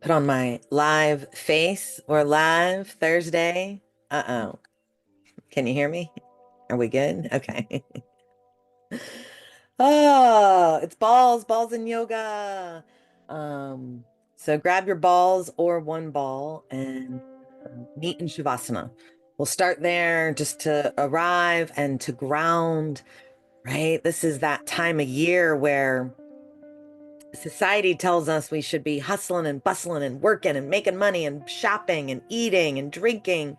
Put on my live face. We're live Thursday. Uh-oh. Can you hear me? Are we good? Okay. Oh, it's balls in yoga. Um, so grab your balls or one ball and meet in Shavasana. We'll start there just to arrive and to ground, right? This is that time of year where society tells us we should be hustling and bustling and working and making money and shopping and eating and drinking.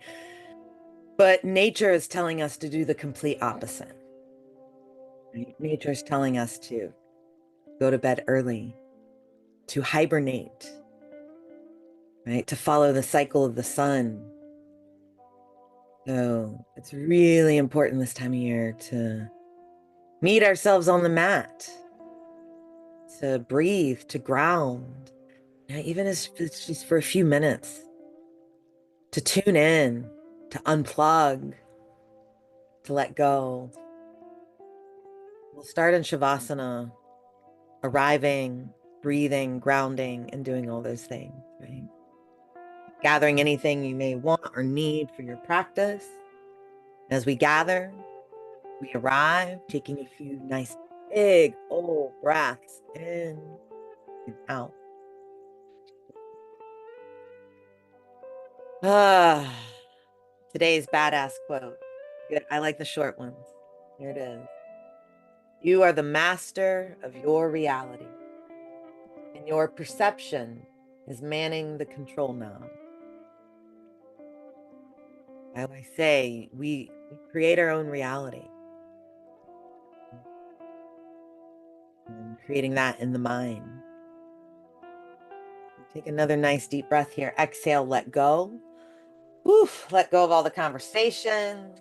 But nature is telling us to do the complete opposite. Right? Nature is telling us to go to bed early, to hibernate, right? To follow the cycle of the sun. So it's really important this time of year to meet ourselves on the mat, to breathe, to ground, right? Even if it's just for a few minutes, to tune in, to unplug, to let go. We'll start in Shavasana, arriving, breathing, grounding, and doing all those things, right? Gathering anything you may want or need for your practice. As we gather, we arrive, taking a few nice, big, full breaths in and out. Ah, today's badass quote. Good. I like the short ones. Here it is. You are the master of your reality, and your perception is manning the control knob. I always say we create our own reality, and creating that in the mind. Take another nice deep breath here. Exhale, let go. Oof, let go of all the conversation.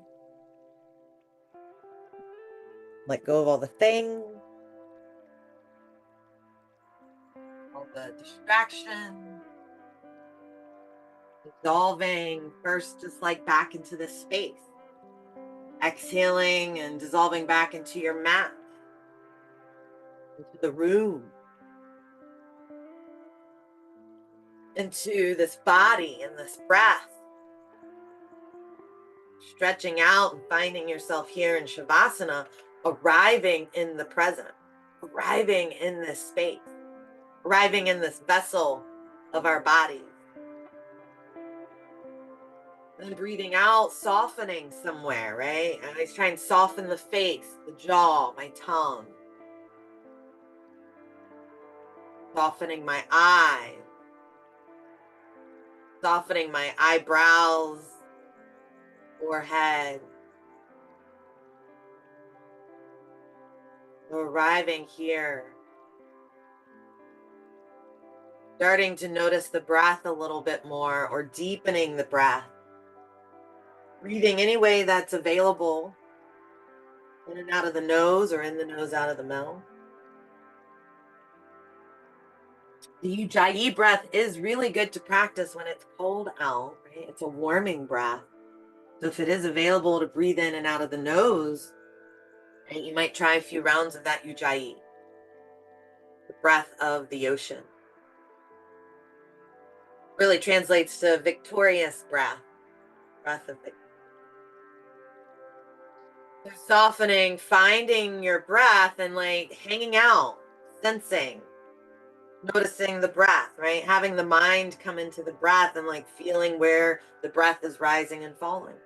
Let go of all the things, all the distraction. Dissolving first, just like back into this space. Exhaling and dissolving back into your mat, into the room, into this body and this breath. Stretching out and finding yourself here in Shavasana, arriving in the present, arriving in this space, arriving in this vessel of our bodies. And breathing out, softening somewhere, right? And I try and soften the face, the jaw, my tongue. Softening my eyes, softening my eyebrows, forehead. Arriving here. Starting to notice the breath a little bit more, or deepening the breath. Breathing any way that's available, in and out of the nose or in the nose, out of the mouth. The Ujjayi breath is really good to practice when it's cold out, right? It's a warming breath. So if it is available to breathe in and out of the nose, right, you might try a few rounds of that Ujjayi, the breath of the ocean. Really translates to victorious breath, breath of victory. So softening, finding your breath and like hanging out, sensing, noticing the breath, right? Having the mind come into the breath and like feeling where the breath is rising and falling.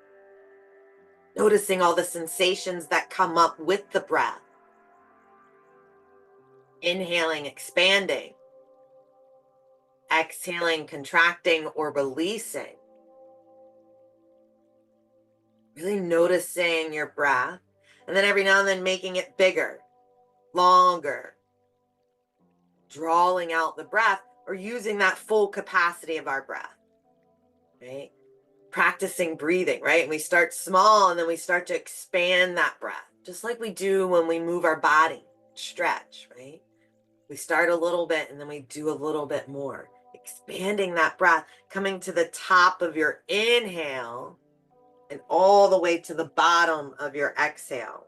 Noticing all the sensations that come up with the breath. Inhaling, expanding. Exhaling, contracting or releasing. Really noticing your breath. And then every now and then making it bigger, longer. Drawing out the breath or using that full capacity of our breath, right? Practicing breathing, right? And we start small and then we start to expand that breath, just like we do when we move our body, stretch, right? We start a little bit and then we do a little bit more, expanding that breath, coming to the top of your inhale and all the way to the bottom of your exhale.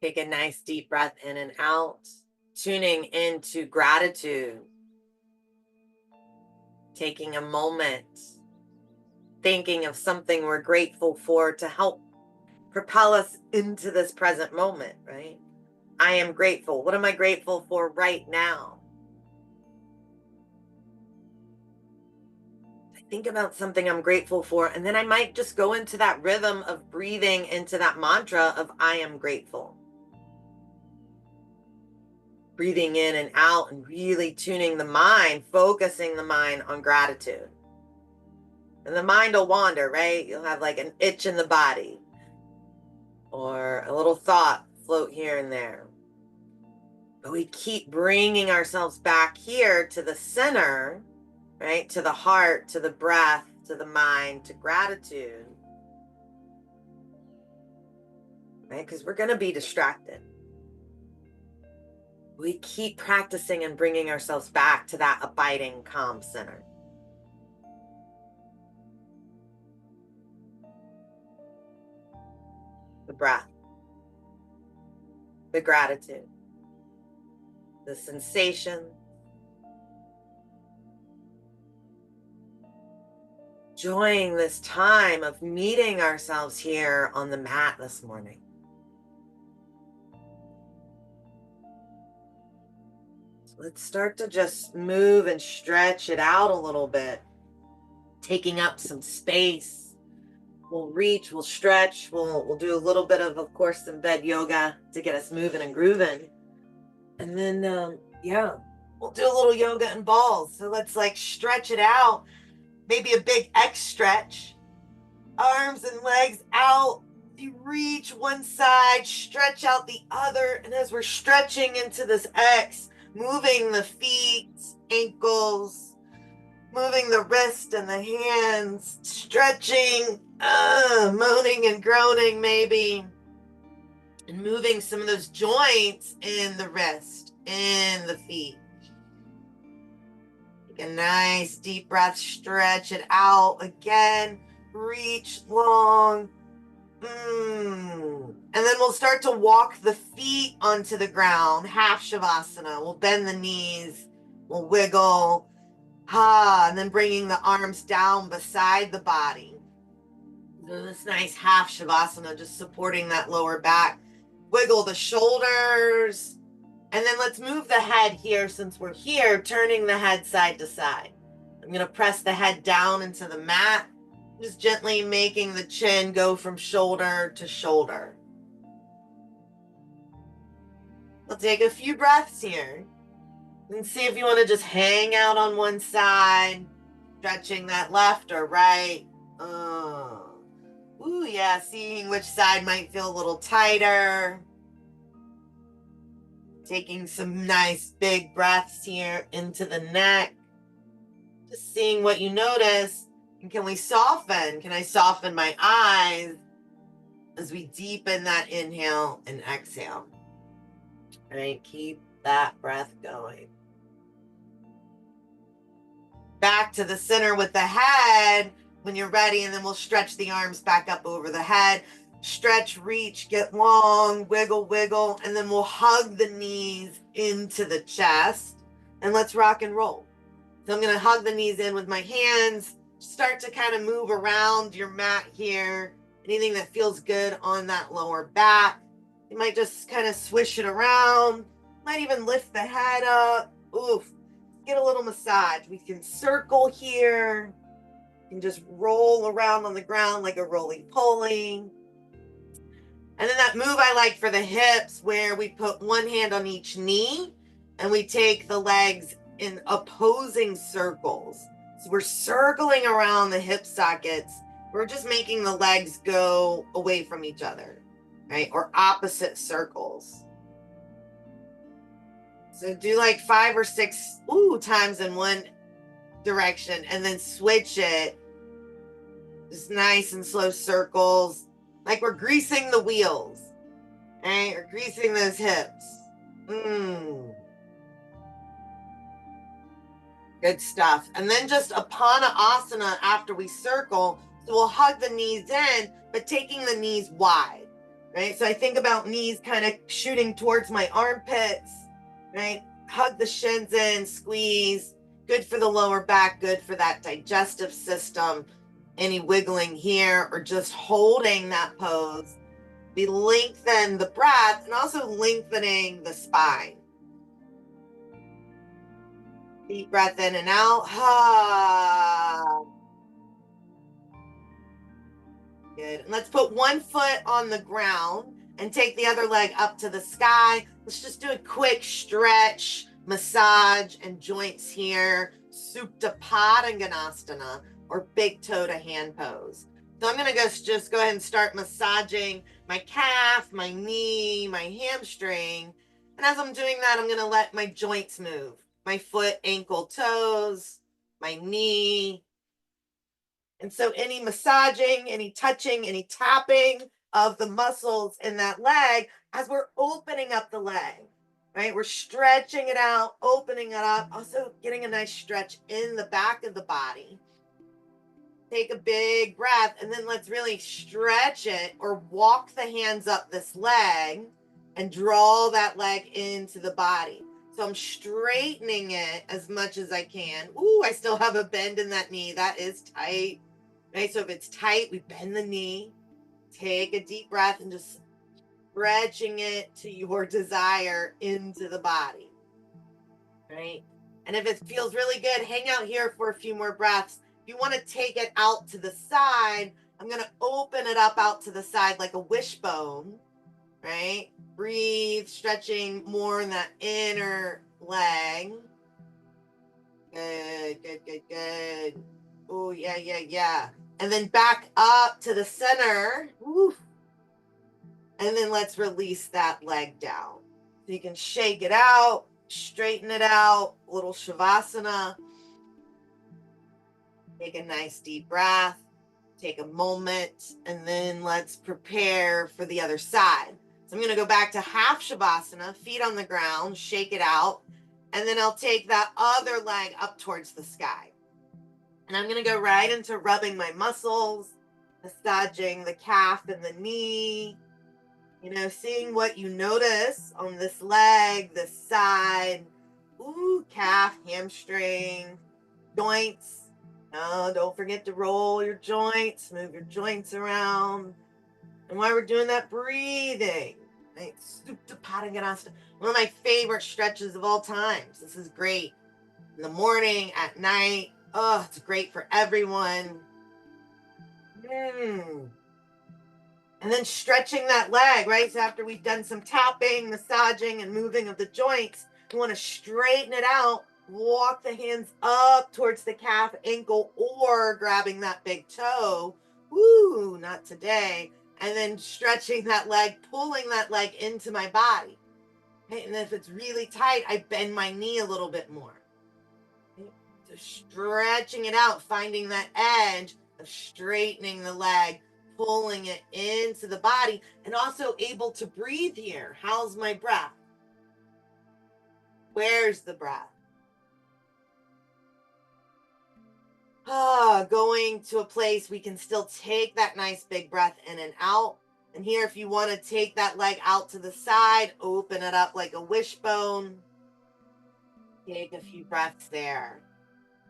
Take a nice deep breath in and out, tuning into gratitude. Taking a moment, thinking of something we're grateful for to help propel us into this present moment, right? I am grateful. What am I grateful for right now? Think about something I'm grateful for, and then I might just go into that rhythm of breathing into that mantra of I am grateful. Breathing in and out and really tuning the mind, focusing the mind on gratitude. And the mind will wander, right? You'll have like an itch in the body or a little thought float here and there. But we keep bringing ourselves back here to the center, right? To the heart, to the breath, to the mind, to gratitude, right? Because we're going to be distracted. We keep practicing and bringing ourselves back to that abiding, calm center. The breath, the gratitude, the sensation, enjoying this time of meeting ourselves here on the mat this morning. So let's start to just move and stretch it out a little bit, taking up some space. We'll reach, we'll stretch, we'll do a little bit of course, some bed yoga to get us moving and grooving. And then, we'll do a little yoga and balls. So let's like stretch it out. Maybe a big X stretch. Arms and legs out. You reach one side, stretch out the other. And as we're stretching into this X, moving the feet, ankles, moving the wrist and the hands, stretching, moaning and groaning maybe. And moving some of those joints in the wrist, in the feet. Take a nice deep breath, stretch it out again, reach long. And then we'll start to walk the feet onto the ground, half Savasana. We'll bend the knees, we'll wiggle, and then bringing the arms down beside the body. So this nice half Savasana, just supporting that lower back. Wiggle the shoulders. And then let's move the head here since we're here, turning the head side to side. I'm going to press the head down into the mat, just gently making the chin go from shoulder to shoulder. We'll take a few breaths here and see if you want to just hang out on one side, stretching that left or right. Ooh, yeah, seeing which side might feel a little tighter. Taking some nice big breaths here into the neck. Just seeing what you notice. And can we soften? Can I soften my eyes as we deepen that inhale and exhale? All right, keep that breath going. Back to the center with the head when you're ready, and then we'll stretch the arms back up over the head. Stretch, reach, get long, wiggle, wiggle, and then we'll hug the knees into the chest, and let's rock and roll. So I'm going to hug the knees in with my hands, start to kind of move around your mat here, anything that feels good on that lower back. You might just kind of swish it around, might even lift the head up. Oof, get a little massage. We can circle here, you can just roll around on the ground like a roly-poly. And then that move I like for the hips where we put one hand on each knee and we take the legs in opposing circles. So we're circling around the hip sockets. We're just making the legs go away from each other, right? Or opposite circles. So do like 5 or 6 times in one direction and then switch it. Just nice and slow circles. Like we're greasing the wheels, right? Or greasing those hips. Good stuff. And then just Apana after we circle. So we'll hug the knees in, but taking the knees wide, right? So I think about knees kind of shooting towards my armpits, right? Hug the shins in, squeeze. Good for the lower back, good for that digestive system. Any wiggling here or just holding that pose. We lengthen the breath and also lengthening the spine. Deep breath in and out. Good. And let's put one foot on the ground and take the other leg up to the sky. Let's just do a quick stretch, massage, and joints here. Supta P, or big toe to hand pose. So I'm going to just go ahead and start massaging my calf, my knee, my hamstring. And as I'm doing that, I'm going to let my joints move. My foot, ankle, toes, my knee. And so any massaging, any touching, any tapping of the muscles in that leg as we're opening up the leg, right? We're stretching it out, opening it up, also getting a nice stretch in the back of the body. Take a big breath, and then let's really stretch it or walk the hands up this leg and draw that leg into the body. So I'm straightening it as much as I can. Ooh, I still have a bend in that knee. That is tight. Right? So if it's tight, we bend the knee. Take a deep breath and just stretching it to your desire into the body. Right? And if it feels really good, hang out here for a few more breaths. If you want to take it out to the side, I'm going to open it up out to the side like a wishbone, right? Breathe, stretching more in that inner leg. Good, good, good, good. Oh, yeah, yeah, yeah. And then back up to the center. Woo. And then let's release that leg down. So you can shake it out, straighten it out, little Savasana. Take a nice deep breath, take a moment, and then let's prepare for the other side. So I'm going to go back to half Shavasana, feet on the ground, shake it out, and then I'll take that other leg up towards the sky. And I'm going to go right into rubbing my muscles, massaging the calf and the knee, seeing what you notice on this leg, this side. Ooh, calf, hamstring, joints. No, don't forget to roll your joints, move your joints around. And while we're doing that, breathing. Right? Supta P. One of my favorite stretches of all times. This is great. In the morning, at night. Oh, it's great for everyone. And then stretching that leg, right? So after we've done some tapping, massaging, and moving of the joints, we want to straighten it out. Walk the hands up towards the calf, ankle, or grabbing that big toe. Woo, not today. And then stretching that leg, pulling that leg into my body. Okay? And if it's really tight, I bend my knee a little bit more. Okay? So stretching it out, finding that edge of straightening the leg, pulling it into the body, and also able to breathe here. How's my breath? Where's the breath? Going to a place we can still take that nice big breath in and out. And here, if you want to take that leg out to the side, open it up like a wishbone. Take a few breaths there.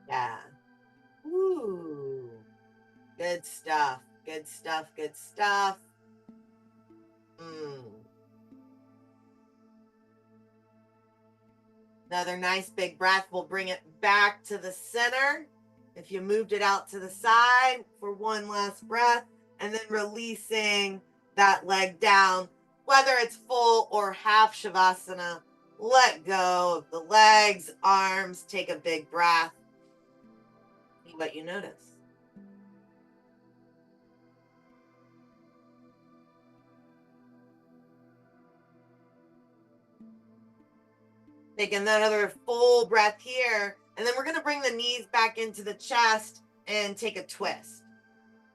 Yeah. Ooh. Good stuff. Good stuff. Good stuff. Another nice big breath. We'll bring it back to the center. If you moved it out to the side for one last breath, and then releasing that leg down, whether it's full or half Shavasana, let go of the legs, arms, take a big breath. See what you notice. Take another full breath here, and then we're going to bring the knees back into the chest and take a twist.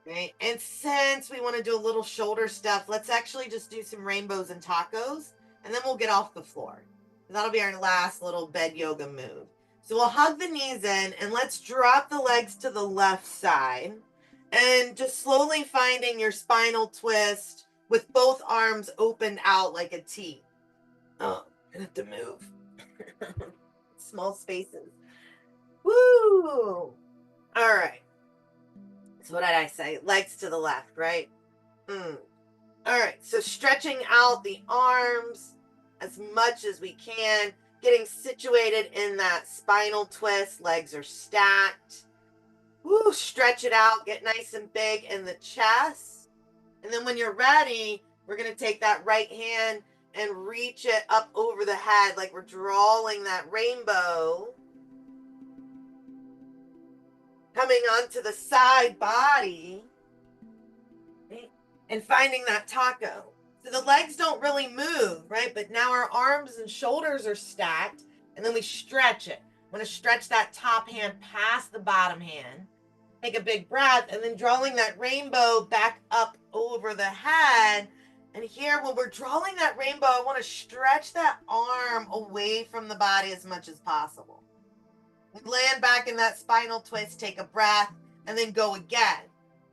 Right? And since we want to do a little shoulder stuff, let's actually just do some rainbows and tacos, and then we'll get off the floor. That'll be our last little bed yoga move. So we'll hug the knees in, and let's drop the legs to the left side, and just slowly finding your spinal twist, with both arms opened out like a T. Oh, I have to move. Small spaces. Woo! All right. So what did I say? Legs to the left, right? All right. So stretching out the arms as much as we can, getting situated in that spinal twist. Legs are stacked. Woo, stretch it out. Get nice and big in the chest. And then when you're ready, we're going to take that right hand and reach it up over the head like we're drawing that rainbow. Coming onto the side body and finding that taco. So the legs don't really move, right? But now our arms and shoulders are stacked, and then we stretch it. I'm going to stretch that top hand past the bottom hand. Take a big breath, and then drawing that rainbow back up over the head. And here, when we're drawing that rainbow, I want to stretch that arm away from the body as much as possible. Land back in that spinal twist, take a breath, and then go again.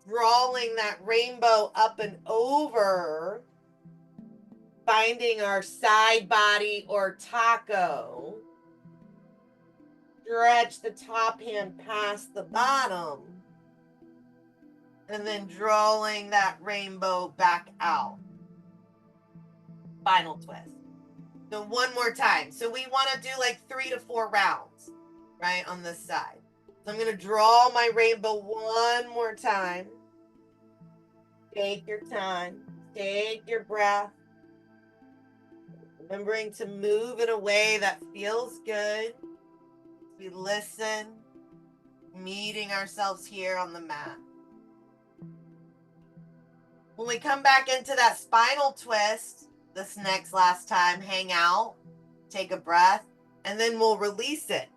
Drawing that rainbow up and over, finding our side body or taco. Stretch the top hand past the bottom, and then drawing that rainbow back out. Final twist. So one more time. So we want to do like 3 to 4 rounds, right, on this side. So I'm going to draw my rainbow one more time. Take your time. Take your breath. Remembering to move in a way that feels good. We listen, meeting ourselves here on the mat. When we come back into that spinal twist, this last time, hang out, take a breath, and then we'll release it.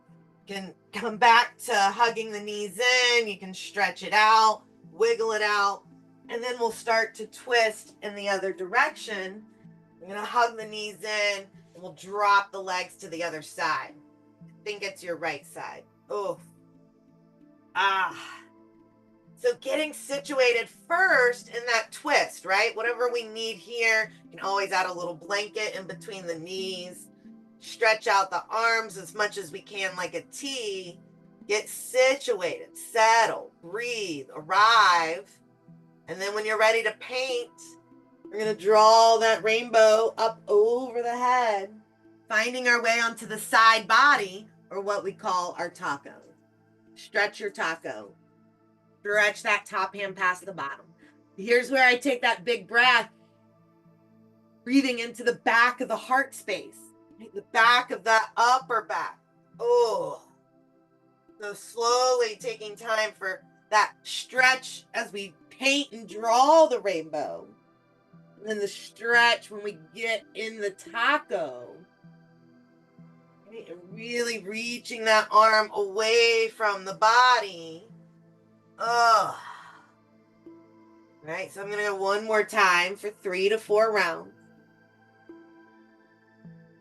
You can come back to hugging the knees in, you can stretch it out, wiggle it out, and then we'll start to twist in the other direction. We're going to hug the knees in, and we'll drop the legs to the other side. I think it's your right side. Oh. So getting situated first in that twist, right? Whatever we need here, you can always add a little blanket in between the knees. Stretch out the arms as much as we can like a T. Get situated, settle, breathe, arrive. And then when you're ready to paint, we're going to draw that rainbow up over the head, finding our way onto the side body, or what we call our taco. Stretch your taco. Stretch that top hand past the bottom. Here's where I take that big breath, breathing into the back of the heart space, the back of that upper back. Oh, so slowly taking time for that stretch as we paint and draw the rainbow. And then the stretch when we get in the taco. And really reaching that arm away from the body. Oh. All right, so I'm going to go one more time for 3 to 4 rounds.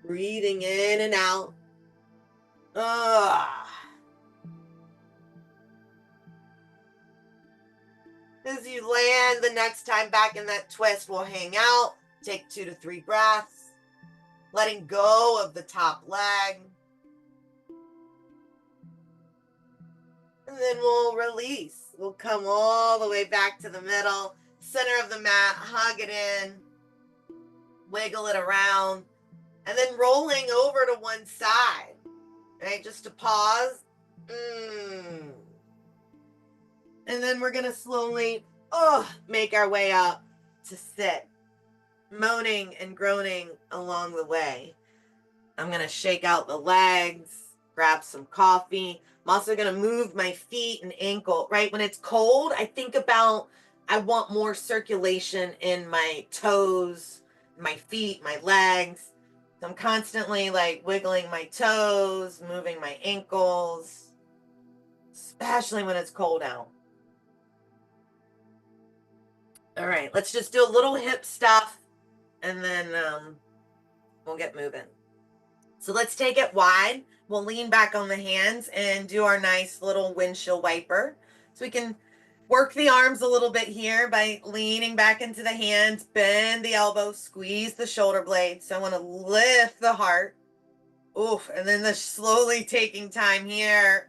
Breathing in and out. As you land the next time back in that twist, we'll hang out. Take 2 to 3 breaths. Letting go of the top leg. And then we'll release. We'll come all the way back to the middle, center of the mat, hug it in, wiggle it around, and then rolling over to one side, right? Just to pause. And then we're going to slowly make our way up to sit, moaning and groaning along the way. I'm going to shake out the legs, grab some coffee. I'm also going to move my feet and ankle, right? When it's cold, I think about, I want more circulation in my toes, my feet, my legs. So I'm constantly like wiggling my toes, moving my ankles, especially when it's cold out. All right, let's just do a little hip stuff and then we'll get moving. So let's take it wide. We'll lean back on the hands and do our nice little windshield wiper. So we can Work the arms a little bit here by leaning back into the hands, bend the elbow, squeeze the shoulder blades. So I want to lift the heart. Oof, and then slowly taking time here.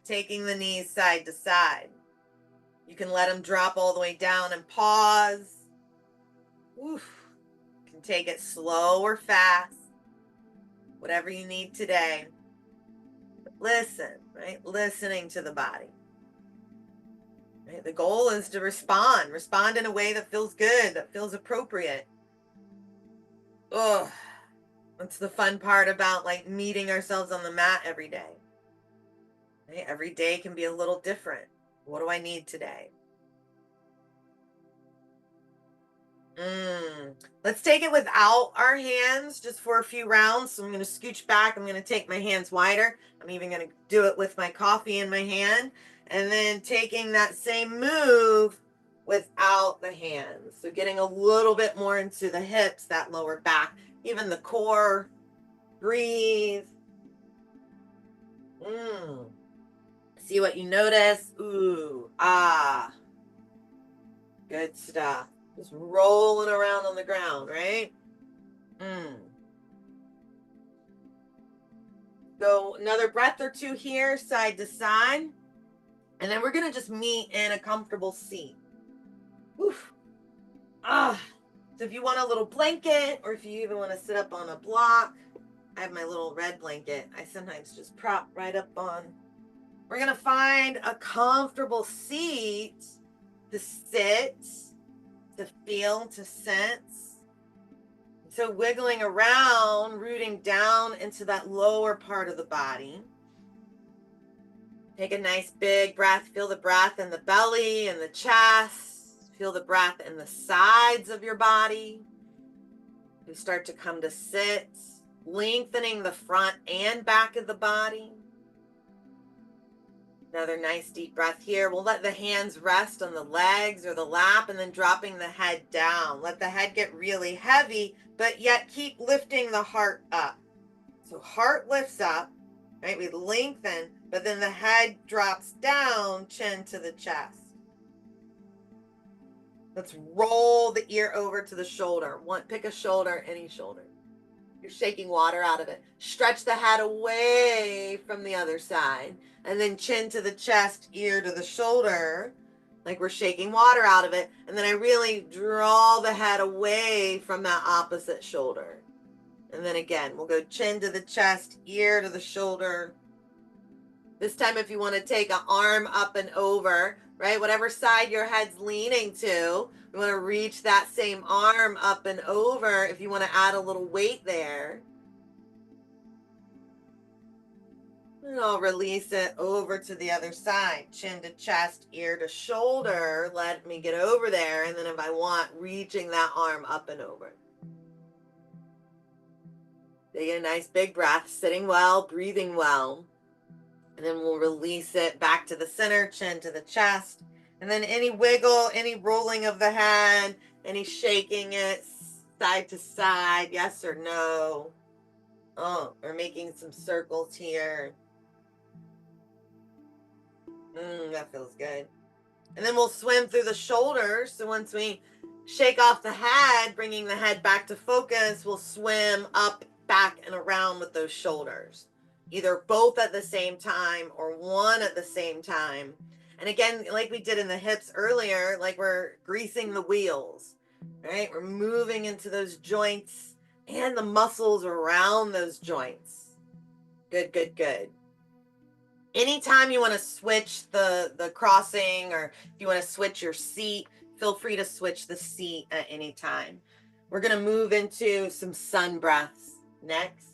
Taking the knees side to side. You can let them drop all the way down and pause. Oof. You can take it slow or fast. Whatever you need today. But listen, right? Listening to the body. Right? The goal is to respond in a way that feels good, that feels appropriate. That's the fun part about like meeting ourselves on the mat every day. Right? Every day can be a little different. What do I need today? Let's take it without our hands just for a few rounds. So I'm going to scooch back. I'm going to take my hands wider. I'm even going to do it with my coffee in my hand. And then taking that same move without the hands. So getting a little bit more into the hips, that lower back, even the core. Breathe. See what you notice. Ooh, ah. Good stuff. Just rolling around on the ground, right? Go another breath or two here, side to side. And then we're going to just meet in a comfortable seat. Oof. So if you want a little blanket, or if you even want to sit up on a block, I have my little red blanket. I sometimes just prop right up on. We're going to find a comfortable seat to sit, to feel, to sense. So wiggling around, rooting down into that lower part of the body. Take a nice big breath. Feel the breath in the belly and the chest. Feel the breath in the sides of your body. You start to come to sit, lengthening the front and back of the body. Another nice deep breath here. We'll let the hands rest on the legs or the lap and then dropping the head down. Let the head get really heavy, but yet keep lifting the heart up. So heart lifts up, right? We lengthen, but then the head drops down, chin to the chest. Let's roll the ear over to the shoulder. Pick a shoulder, any shoulder. You're shaking water out of it. Stretch the head away from the other side. And then chin to the chest, ear to the shoulder, like we're shaking water out of it. And then I really draw the head away from that opposite shoulder. And then again, we'll go chin to the chest, ear to the shoulder. This time, if you want to take an arm up and over, right, whatever side your head's leaning to, you want to reach that same arm up and over if you want to add a little weight there. And I'll release it over to the other side, chin to chest, ear to shoulder. Let me get over there. And then if I want, reaching that arm up and over. Take a nice big breath, sitting well, breathing well. And then we'll release it back to the center, chin to the chest. And then any wiggle, any rolling of the head, any shaking it side to side, yes or no. We're making some circles here. That feels good. And then we'll swim through the shoulders. So once we shake off the head, bringing the head back to focus, we'll swim up, back, and around with those shoulders. Either both at the same time or one at the same time. And again, like we did in the hips earlier, like we're greasing the wheels, right? We're moving into those joints and the muscles around those joints. Good, good, good. Anytime you want to switch the crossing, or if you want to switch your seat, feel free to switch the seat at any time. We're going to move into some sun breaths next.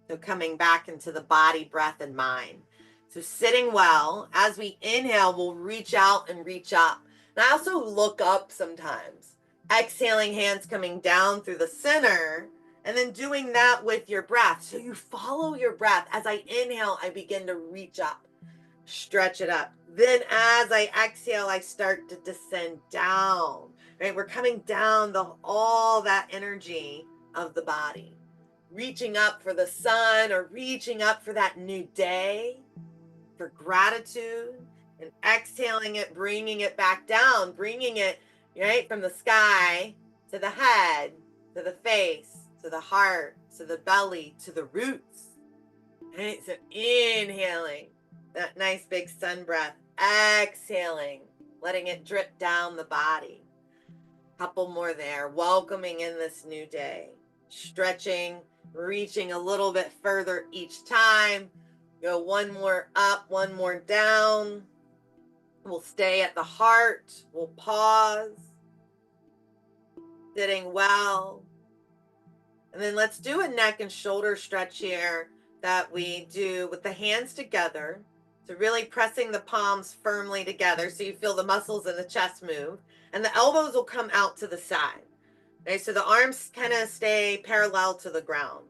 So coming back into the body, breath, and mind. So sitting well, as we inhale, we'll reach out and reach up. And I also look up sometimes. Exhaling, hands coming down through the center, and then doing that with your breath. So you follow your breath. As I inhale, I begin to reach up, stretch it up. Then as I exhale, I start to descend down, right? We're coming down all that energy of the body. Reaching up for the sun, or reaching up for that new day, for gratitude. And exhaling it, bringing it back down, bringing it right from the sky to the head, to the face, to the heart, to the belly, to the roots. Right? So inhaling that nice big sun breath, exhaling, letting it drip down the body. Couple more there, welcoming in this new day, stretching, reaching a little bit further each time. Go one more up, one more down. We'll stay at the heart. We'll pause. Sitting well. And then let's do a neck and shoulder stretch here that we do with the hands together. So really pressing the palms firmly together so you feel the muscles in the chest move. And the elbows will come out to the side. Okay, so the arms kind of stay parallel to the ground.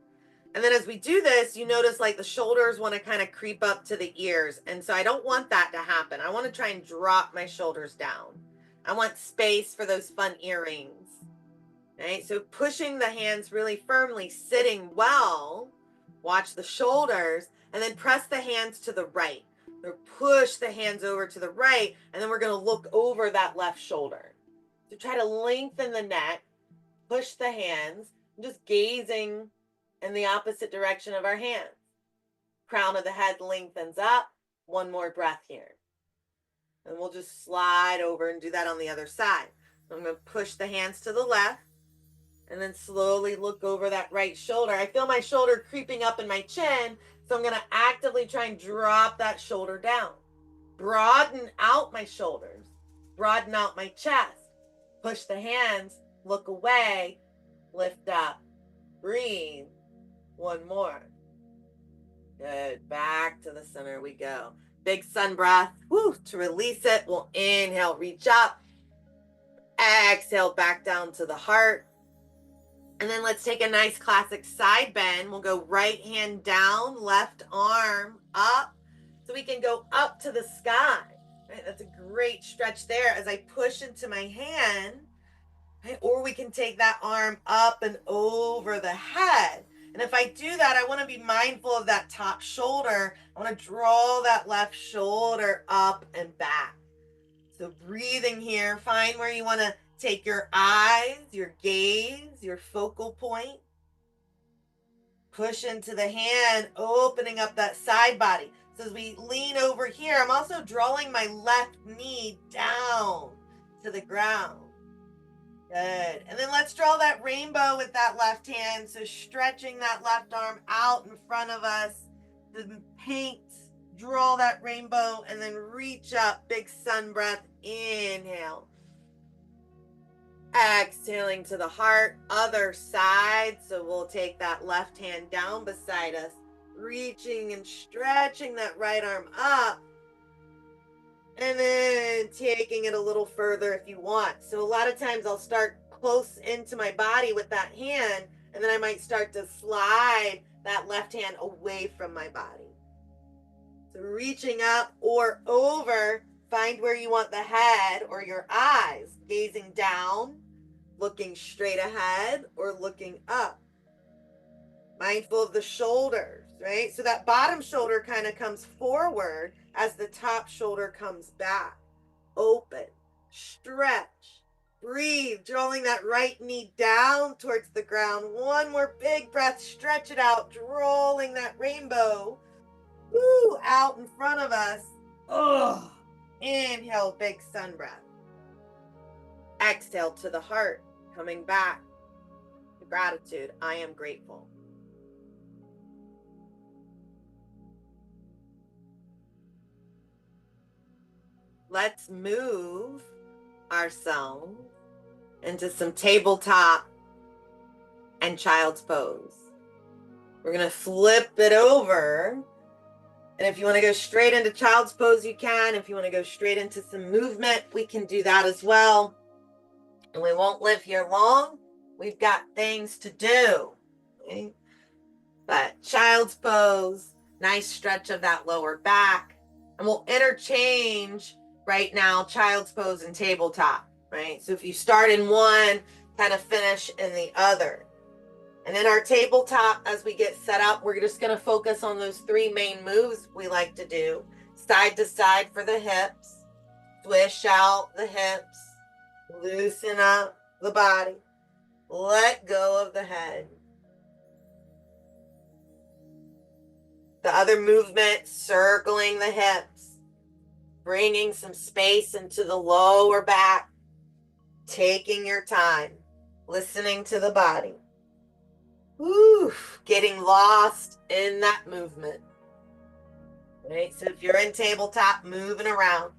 And then as we do this, you notice like the shoulders want to kind of creep up to the ears. And so I don't want that to happen. I want to try and drop my shoulders down. I want space for those fun earrings. Okay, so pushing the hands really firmly, sitting well, watch the shoulders, and then press the hands to the right. Or push the hands over to the right, and then we're going to look over that left shoulder. So try to lengthen the neck, push the hands, just gazing in the opposite direction of our hands. Crown of the head lengthens up. One more breath here. And we'll just slide over and do that on the other side. So I'm going to push the hands to the left and then slowly look over that right shoulder. I feel my shoulder creeping up in my chin, so I'm going to actively try and drop that shoulder down. Broaden out my shoulders. Broaden out my chest. Push the hands, look away, lift up, breathe. One more. Good. Back to the center we go. Big sun breath. Woo. To release it, we'll inhale, reach up. Exhale, back down to the heart. And then let's take a nice classic side bend. We'll go right hand down, left arm up. So we can go up to the sky. Right? That's a great stretch there as I push into my hand. Right? Or we can take that arm up and over the head. And if I do that, I want to be mindful of that top shoulder. I want to draw that left shoulder up and back. So breathing here, find where you want to take your eyes, your gaze, your focal point. Push into the hand, opening up that side body. So as we lean over here, I'm also drawing my left knee down to the ground. Good. And then let's draw that rainbow with that left hand. So stretching that left arm out in front of us. The paint, draw that rainbow, and then reach up. Big sun breath. Inhale. Exhaling to the heart. Other side. So we'll take that left hand down beside us. Reaching and stretching that right arm up. And then taking it a little further if you want. So a lot of times I'll start close into my body with that hand, and then I might start to slide that left hand away from my body. So reaching up or over, find where you want the head or your eyes, gazing down, looking straight ahead, or looking up. Mindful of the shoulders, right? So that bottom shoulder kind of comes forward as the top shoulder comes back. Open, stretch, breathe, drawing that right knee down towards the ground. One more big breath, stretch it out, drawing that rainbow out in front of us. Oh, inhale, big sun breath. Exhale to the heart, coming back. Gratitude, I am grateful. Let's move ourselves into some tabletop and child's pose. We're going to flip it over. And if you want to go straight into child's pose, you can. If you want to go straight into some movement, we can do that as well. And we won't live here long. We've got things to do. Okay? But child's pose, nice stretch of that lower back. And we'll interchange right now child's pose and tabletop, right? So if you start in one, kind of finish in the other. And in our tabletop, as we get set up, we're just going to focus on those three main moves we like to do. Side to side for the hips. Swish out the hips. Loosen up the body. Let go of the head. The other movement, circling the hips. Bringing some space into the lower back. Taking your time. Listening to the body. Woo, getting lost in that movement. Right? So if you're in tabletop, moving around,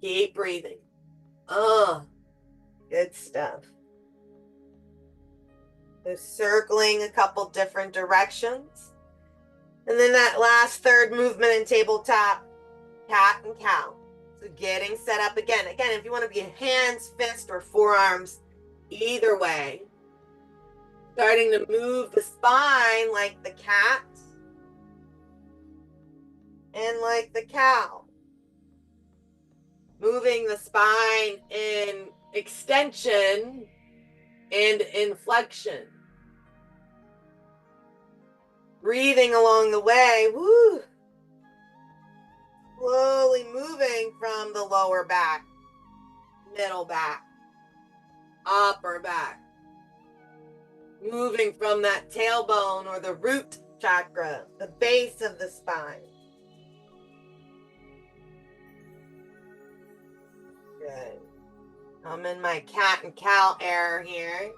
keep breathing. Good stuff. So circling a couple different directions. And then that last third movement in tabletop, cat and cow. So getting set up again. Again, if you want to be hands, fist, or forearms, either way. Starting to move the spine like the cat and like the cow. Moving the spine in extension and inflection. Breathing along the way. Woo. Slowly moving from the lower back, middle back, upper back. Moving from that tailbone or the root chakra, the base of the spine. Good. I'm in my cat and cow air here.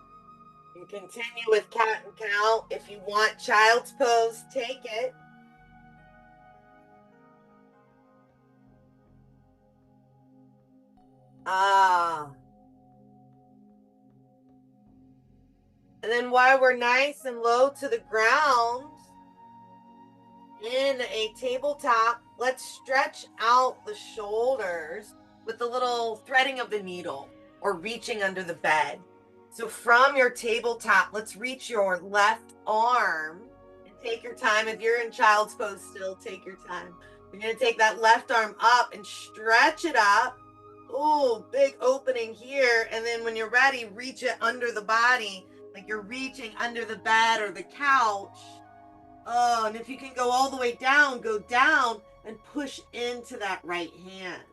You can continue with cat and cow. If you want child's pose, take it. And then while we're nice and low to the ground, in a tabletop, let's stretch out the shoulders with the little threading of the needle or reaching under the bed. So from your tabletop, let's reach your left arm and take your time. If you're in child's pose still, take your time. You're going to take that left arm up and stretch it up. Oh, big opening here. And then when you're ready, reach it under the body, like you're reaching under the bed or the couch. Oh, and if you can go all the way down, go down and push into that right hand.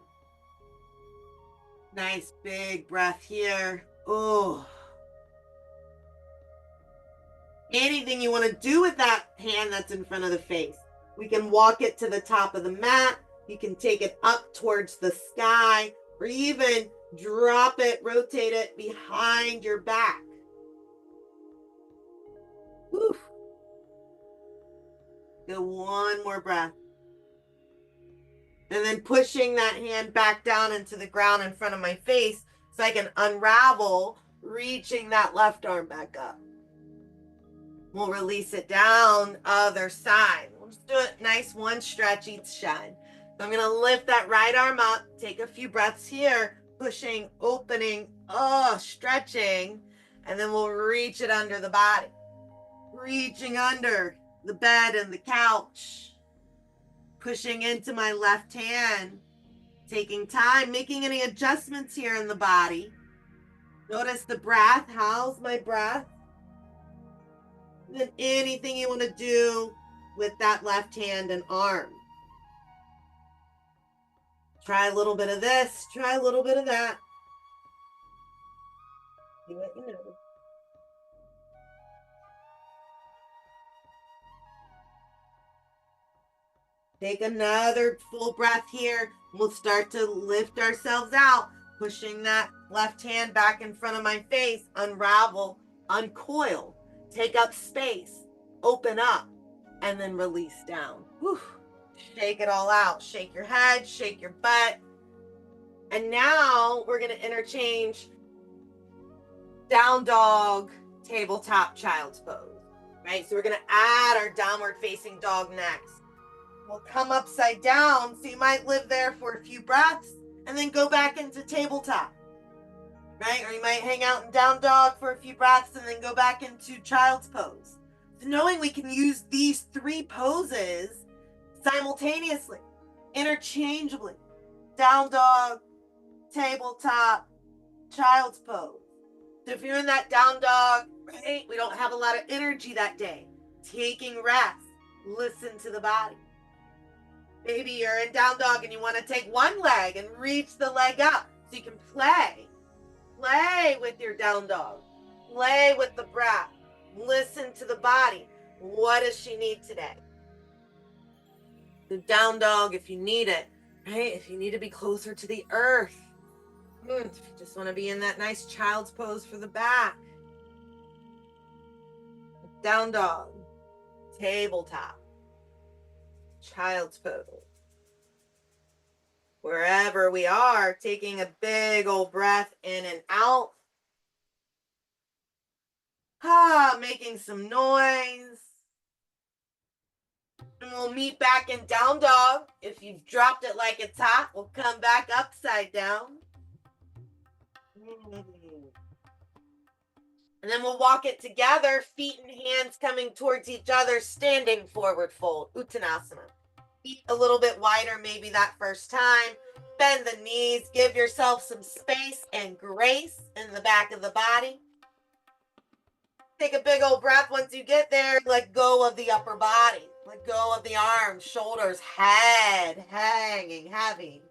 Nice big breath here. Oh. Anything you want to do with that hand that's in front of the face. We can walk it to the top of the mat. You can take it up towards the sky, or even drop it, rotate it behind your back. Whew. Go one more breath. And then pushing that hand back down into the ground in front of my face so I can unravel, reaching that left arm back up. We'll release it down, other side. We'll just do it nice, one stretch each side. So I'm going to lift that right arm up, take a few breaths here, pushing, opening, stretching, and then we'll reach it under the body. Reaching under the bed and the couch. Pushing into my left hand, taking time, making any adjustments here in the body. Notice the breath. How's my breath? And then anything you want to do with that left hand and arm. Try a little bit of this, try a little bit of that. See what you know. Take another full breath here. We'll start to lift ourselves out, pushing that left hand back in front of my face, unravel, uncoil, take up space, open up, and then release down. Whew. Shake it all out. Shake your head, shake your butt. And now we're going to interchange down dog, tabletop, child's pose, right? So we're going to add our downward facing dog next. We'll come upside down, so you might live there for a few breaths and then go back into tabletop, right? Or you might hang out in down dog for a few breaths and then go back into child's pose. So knowing we can use these three poses simultaneously, interchangeably, down dog, tabletop, child's pose. So if you're in that down dog, right, we don't have a lot of energy that day, taking rest, listen to the body. Maybe you're in down dog and you want to take one leg and reach the leg up so you can play. Play with your down dog. Play with the breath. Listen to the body. What does she need today? The down dog, if you need it, right? If you need to be closer to the earth. If you just want to be in that nice child's pose for the back. Down dog. Tabletop. Child's pose. Wherever we are, taking a big old breath in and out. Making some noise. And we'll meet back in down dog. If you've dropped it like it's hot, we'll come back upside down. And then we'll walk it together, feet and hands coming towards each other, standing forward fold, Uttanasana. Feet a little bit wider, maybe that first time. Bend the knees, give yourself some space and grace in the back of the body. Take a big old breath. Once you get there, let go of the upper body. Let go of the arms, shoulders, head hanging heavy.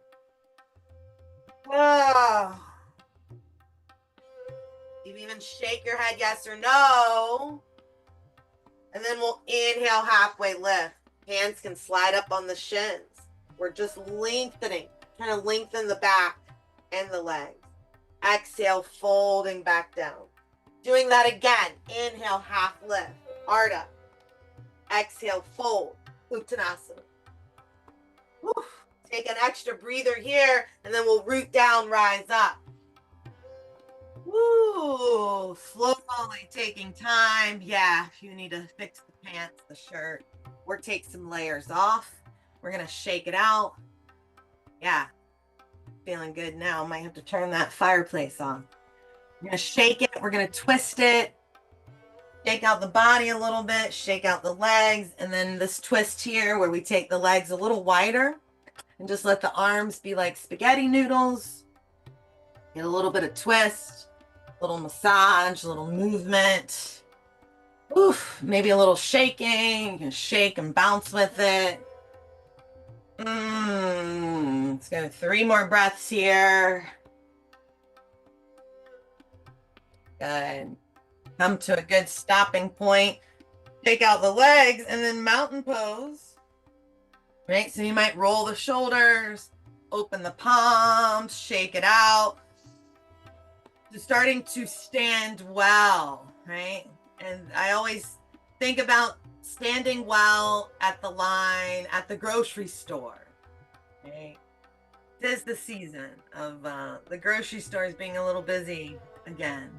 You even shake your head yes or no. And then we'll inhale, halfway lift. Hands can slide up on the shins. We're just lengthening, trying to lengthen the back and the legs. Exhale, folding back down. Doing that again. Inhale, half lift. Ardha. Exhale, fold. Uttanasana. Take an extra breather here, and then we'll root down, rise up. Woo! Slowly taking time. Yeah, if you need to fix the pants, the shirt, or take some layers off, we're going to shake it out. Yeah, feeling good now. Might have to turn that fireplace on. We're going to shake it. We're going to twist it. Shake out the body a little bit. Shake out the legs. And then this twist here where we take the legs a little wider and just let the arms be like spaghetti noodles. Get a little bit of twist, a little massage, a little movement. Oof, maybe a little shaking. You can shake and bounce with it. Let's go 3 more breaths here. Good. Come to a good stopping point. Take out the legs and then mountain pose. Right? So you might roll the shoulders, open the palms, shake it out. So starting to stand well, right? And I always think about standing well at the line at the grocery store. Right? This is the season of the grocery stores being a little busy again.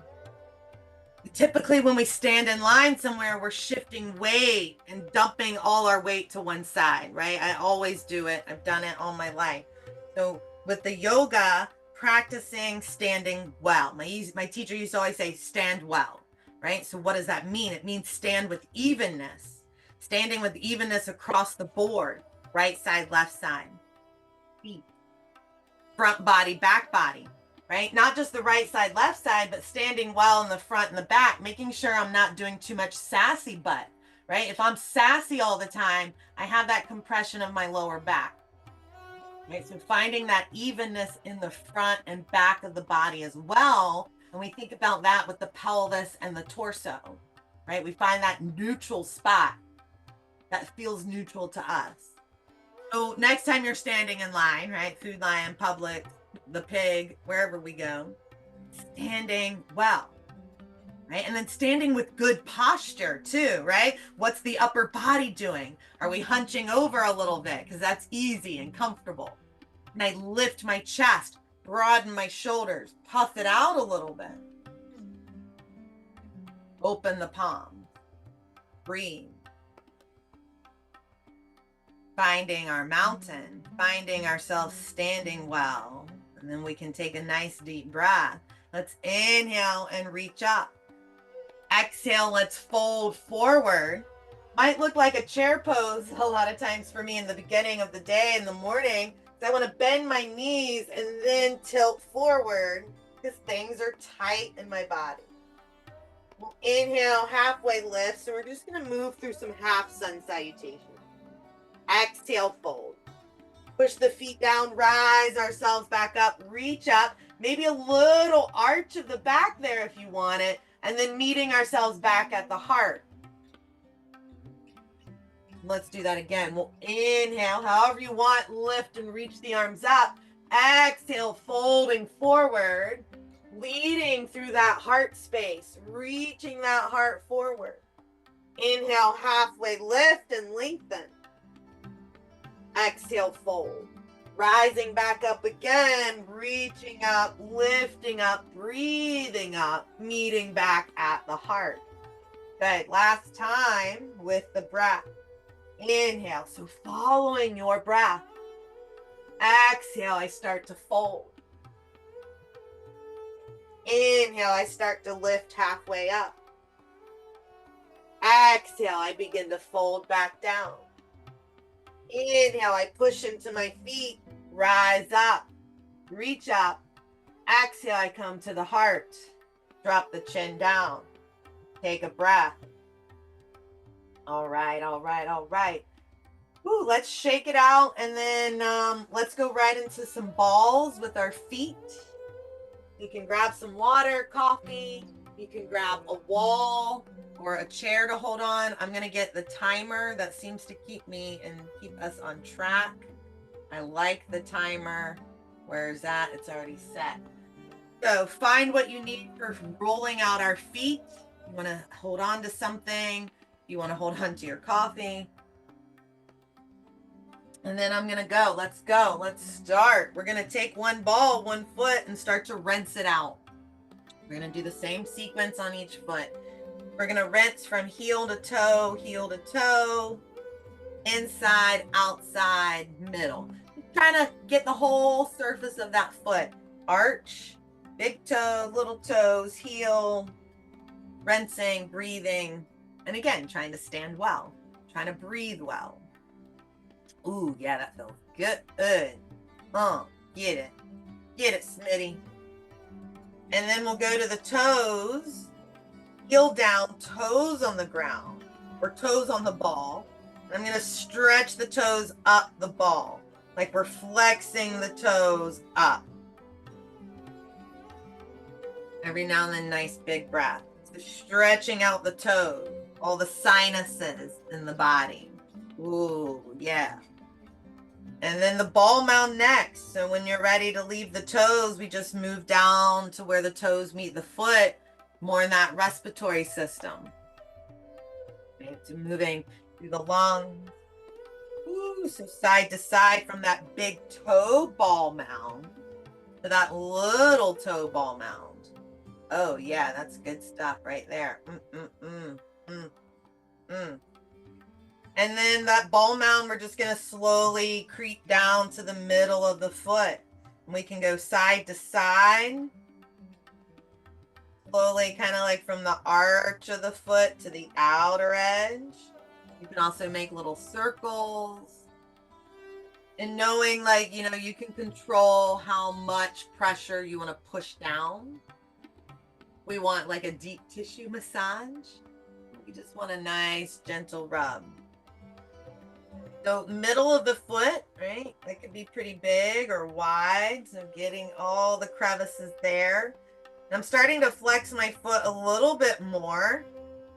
Typically, when we stand in line somewhere, we're shifting weight and dumping all our weight to one side, right? I always do it. I've done it all my life. So with the yoga, practicing standing well. My teacher used to always say, stand well, right? So what does that mean? It means stand with evenness. Standing with evenness across the board. Right side, left side. Feet. Front body, back body. Right? Not just the right side, left side, but standing well in the front and the back, making sure I'm not doing too much sassy butt, right? If I'm sassy all the time, I have that compression of my lower back, right? So finding that evenness in the front and back of the body as well. And we think about that with the pelvis and the torso, right? We find that neutral spot that feels neutral to us. So next time you're standing in line, right? Food line, public, the pig, wherever we go, standing well, right? And then standing with good posture too, right? What's the upper body doing? Are we hunching over a little bit? Because that's easy and comfortable. And I lift my chest, broaden my shoulders, puff it out a little bit. Open the palms, breathe. Finding our mountain, finding ourselves standing well. And then we can take a nice deep breath. Let's inhale and reach up. Exhale, let's fold forward. Might look like a chair pose a lot of times for me in the beginning of the day, in the morning. I want to bend my knees and then tilt forward because things are tight in my body. We'll inhale, halfway lift. So we're just going to move through some half sun salutations. Exhale, fold. Push the feet down, rise ourselves back up, reach up, maybe a little arch of the back there if you want it, and then meeting ourselves back at the heart. Let's do that again. We'll inhale, however you want, lift and reach the arms up. Exhale, folding forward, leading through that heart space, reaching that heart forward. Inhale, halfway lift and lengthen. Exhale, fold. Rising back up again, reaching up, lifting up, breathing up, meeting back at the heart. Good. Last time with the breath. Inhale, so following your breath. Exhale, I start to fold. Inhale, I start to lift halfway up. Exhale, I begin to fold back down. Inhale, I push into my feet, rise up, reach up. Exhale, I come to the heart, drop the chin down, take a breath. All right, all right, all right. Ooh, let's shake it out, and then let's go right into some balls with our feet. You can grab some water, coffee. You can grab a wall or a chair to hold on. I'm going to get the timer that seems to keep me and keep us on track. I like the timer. Where is that? It's already set. So find what you need for rolling out our feet. You want to hold on to something. You want to hold on to your coffee. And then I'm going to go. Let's go. Let's start. We're going to take one ball, one foot, and start to rinse it out. We're going to do the same sequence on each foot. We're going to rinse from heel to toe, inside, outside, middle. Trying to get the whole surface of that foot. Arch, big toe, little toes, heel, rinsing, breathing. And again, trying to stand well, trying to breathe well. Ooh, yeah, that feels good. Get it. Get it, Smitty. And then we'll go to the toes. Heel down, toes on the ground, or toes on the ball. And I'm going to stretch the toes up the ball, like we're flexing the toes up. Every now and then, nice big breath. So stretching out the toes, all the sinuses in the body. Ooh, yeah. And then the ball mound next. So when you're ready to leave the toes, we just move down to where the toes meet the foot, more in that respiratory system. Okay, so moving through the lungs. Ooh, so side to side from that big toe ball mound to that little toe ball mound. Oh yeah, that's good stuff right there. And then that ball mound, we're just going to slowly creep down to the middle of the foot. And we can go side to side. Slowly, kind of like from the arch of the foot to the outer edge. You can also make little circles. And knowing, like, you know, you can control how much pressure you want to push down. We want like a deep tissue massage. We just want a nice, gentle rub. So middle of the foot, right? That could be pretty big or wide. So getting all the crevices there. And I'm starting to flex my foot a little bit more,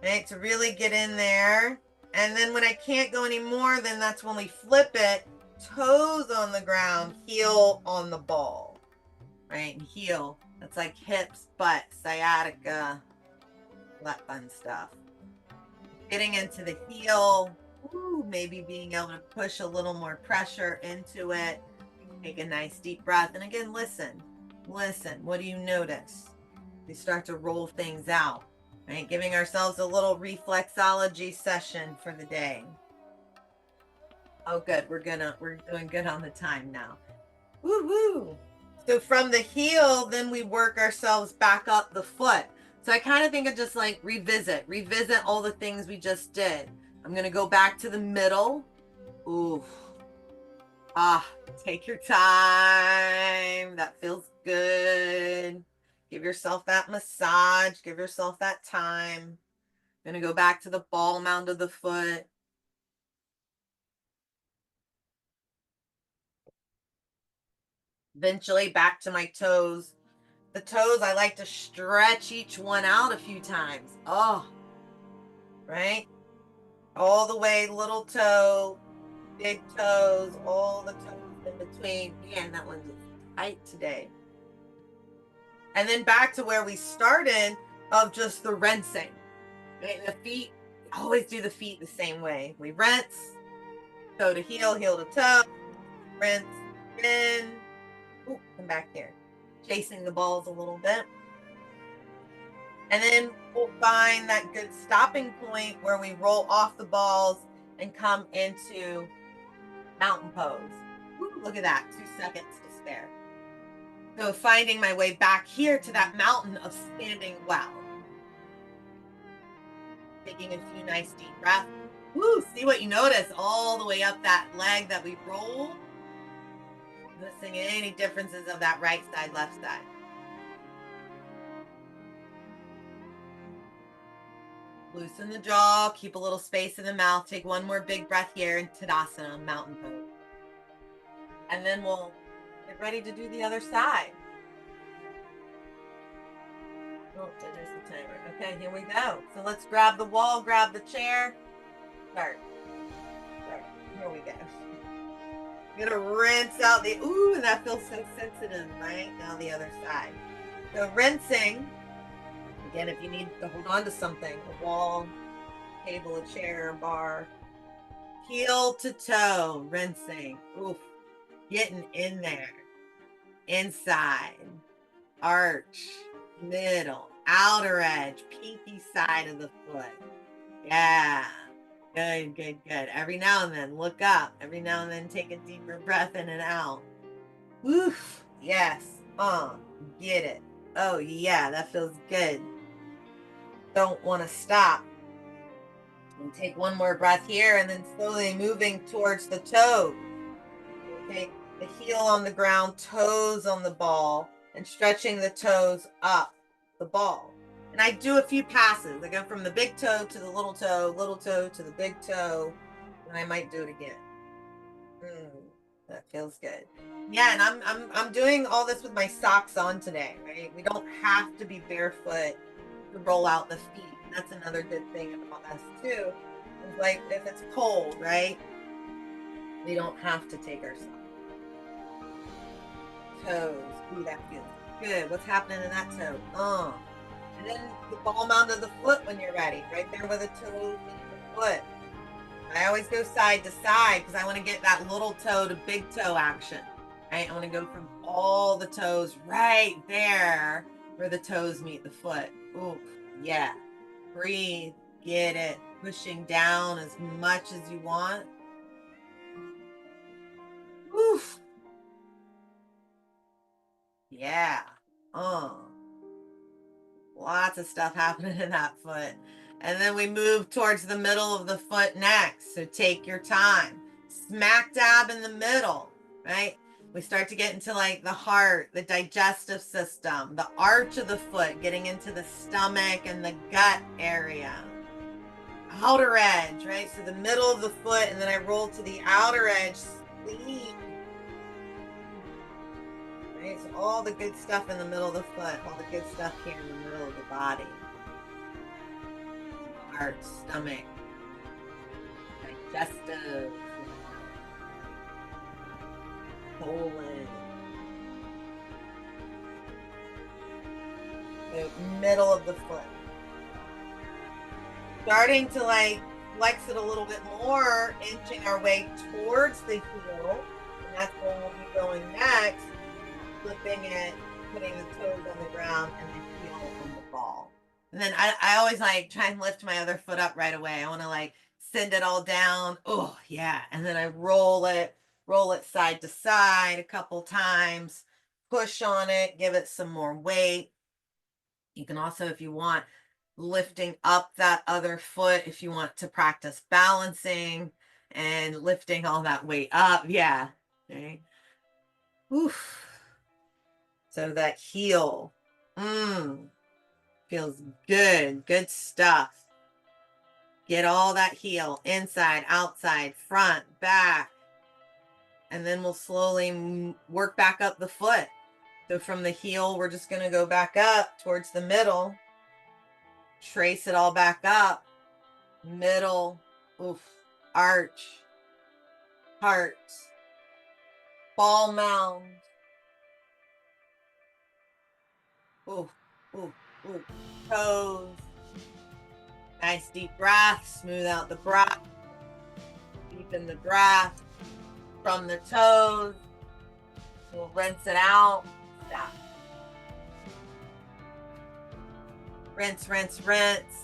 right? To really get in there. And then when I can't go anymore, then that's when we flip it. Toes on the ground, heel on the ball, right? And heel. That's like hips, butt, sciatica, that fun stuff. Getting into the heel. Ooh, maybe being able to push a little more pressure into it. Take a nice deep breath. And again, listen. What do you notice? We start to roll things out, right? Giving ourselves a little reflexology session for the day. Oh, good. We're doing good on the time now. Woo-hoo. So from the heel, then we work ourselves back up the foot. So I kind of think of just like revisit all the things we just did. I'm going to go back to the middle. Ooh. Take your time. That feels good. Give yourself that massage. Give yourself that time. I'm going to go back to the ball mound of the foot. Eventually back to my toes. The toes, I like to stretch each one out a few times. Oh, right? All the way, little toe, big toes, all the toes in between. Man, that one's tight today. And then back to where we started of just the rinsing. Right? The feet, always do the feet the same way. We rinse, toe to heel, heel to toe, rinse, in. Ooh, come back here. Chasing the balls a little bit. And then we'll find that good stopping point where we roll off the balls and come into mountain pose. Ooh, look at that, 2 seconds to spare. So finding my way back here to that mountain of standing well. Taking a few nice deep breaths. Woo, see what you notice all the way up that leg that we rolled. Noticing any differences of that right side, left side. Loosen the jaw, keep a little space in the mouth. Take one more big breath here in Tadasana, mountain pose. And then we'll get ready to do the other side. Oh, there's the timer. Okay, here we go. So let's grab the wall, grab the chair. Start. Here we go. I'm gonna rinse out the, ooh, and that feels so sensitive, right? Now the other side. So rinsing, again, if you need to hold on to something, a wall, table, a chair, a bar, heel to toe, rinsing. Oof, getting in there, inside, arch, middle, outer edge, pinky side of the foot. Yeah, good, good, good. Every now and then, look up. Every now and then, take a deeper breath in and out. Oof, yes, get it. Oh yeah, that feels good. Don't want to stop. And take one more breath here and then slowly moving towards the toes. Take the heel on the ground, toes on the ball, and stretching the toes up the ball. And I do a few passes. I go from the big toe to the little toe to the big toe, and I might do it again. That feels good. Yeah, and I'm doing all this with my socks on today, right? We don't have to be barefoot to roll out the feet. That's another good thing about us too. It's like if it's cold, right? We don't have to take our socks. Toes. Ooh, that feels good. What's happening in that toe? And then the ball mound of the foot when you're ready, right there where the toes meet the foot. I always go side to side because I want to get that little toe to big toe action. Right? I want to go from all the toes right there where the toes meet the foot. Ooh, yeah. Breathe, get it, pushing down as much as you want. Oof. Yeah. Lots of stuff happening in that foot. And then we move towards the middle of the foot next. So take your time. Smack dab in the middle, right? We start to get into like the heart, the digestive system, the arch of the foot, getting into the stomach and the gut area. Outer edge, right? So the middle of the foot, and then I roll to the outer edge, sleep. Right? So all the good stuff in the middle of the foot, all the good stuff here in the middle of the body. Heart, stomach, digestive, colon. The middle of the foot. Starting to like flex it a little bit more, inching our way towards the heel. And that's where we'll be going next. Flipping it, putting the toes on the ground and the heel on the ball. And then I always like try and lift my other foot up right away. I want to like send it all down. Oh yeah. And then I roll it side to side a couple times, push on it, give it some more weight. You can also, if you want, lifting up that other foot if you want to practice balancing and lifting all that weight up. Yeah. Okay. Oof. So that heel, feels good. Good stuff. Get all that heel inside, outside, front, back. And then we'll slowly work back up the foot. So from the heel, we're just going to go back up towards the middle. Trace it all back up. Middle, oof, arch, heart, ball mound. Oof, oof, oof. Toes. Nice deep breath. Smooth out the breath. Deepen the breath from the toes. We'll rinse it out. Stop. Rinse, rinse, rinse.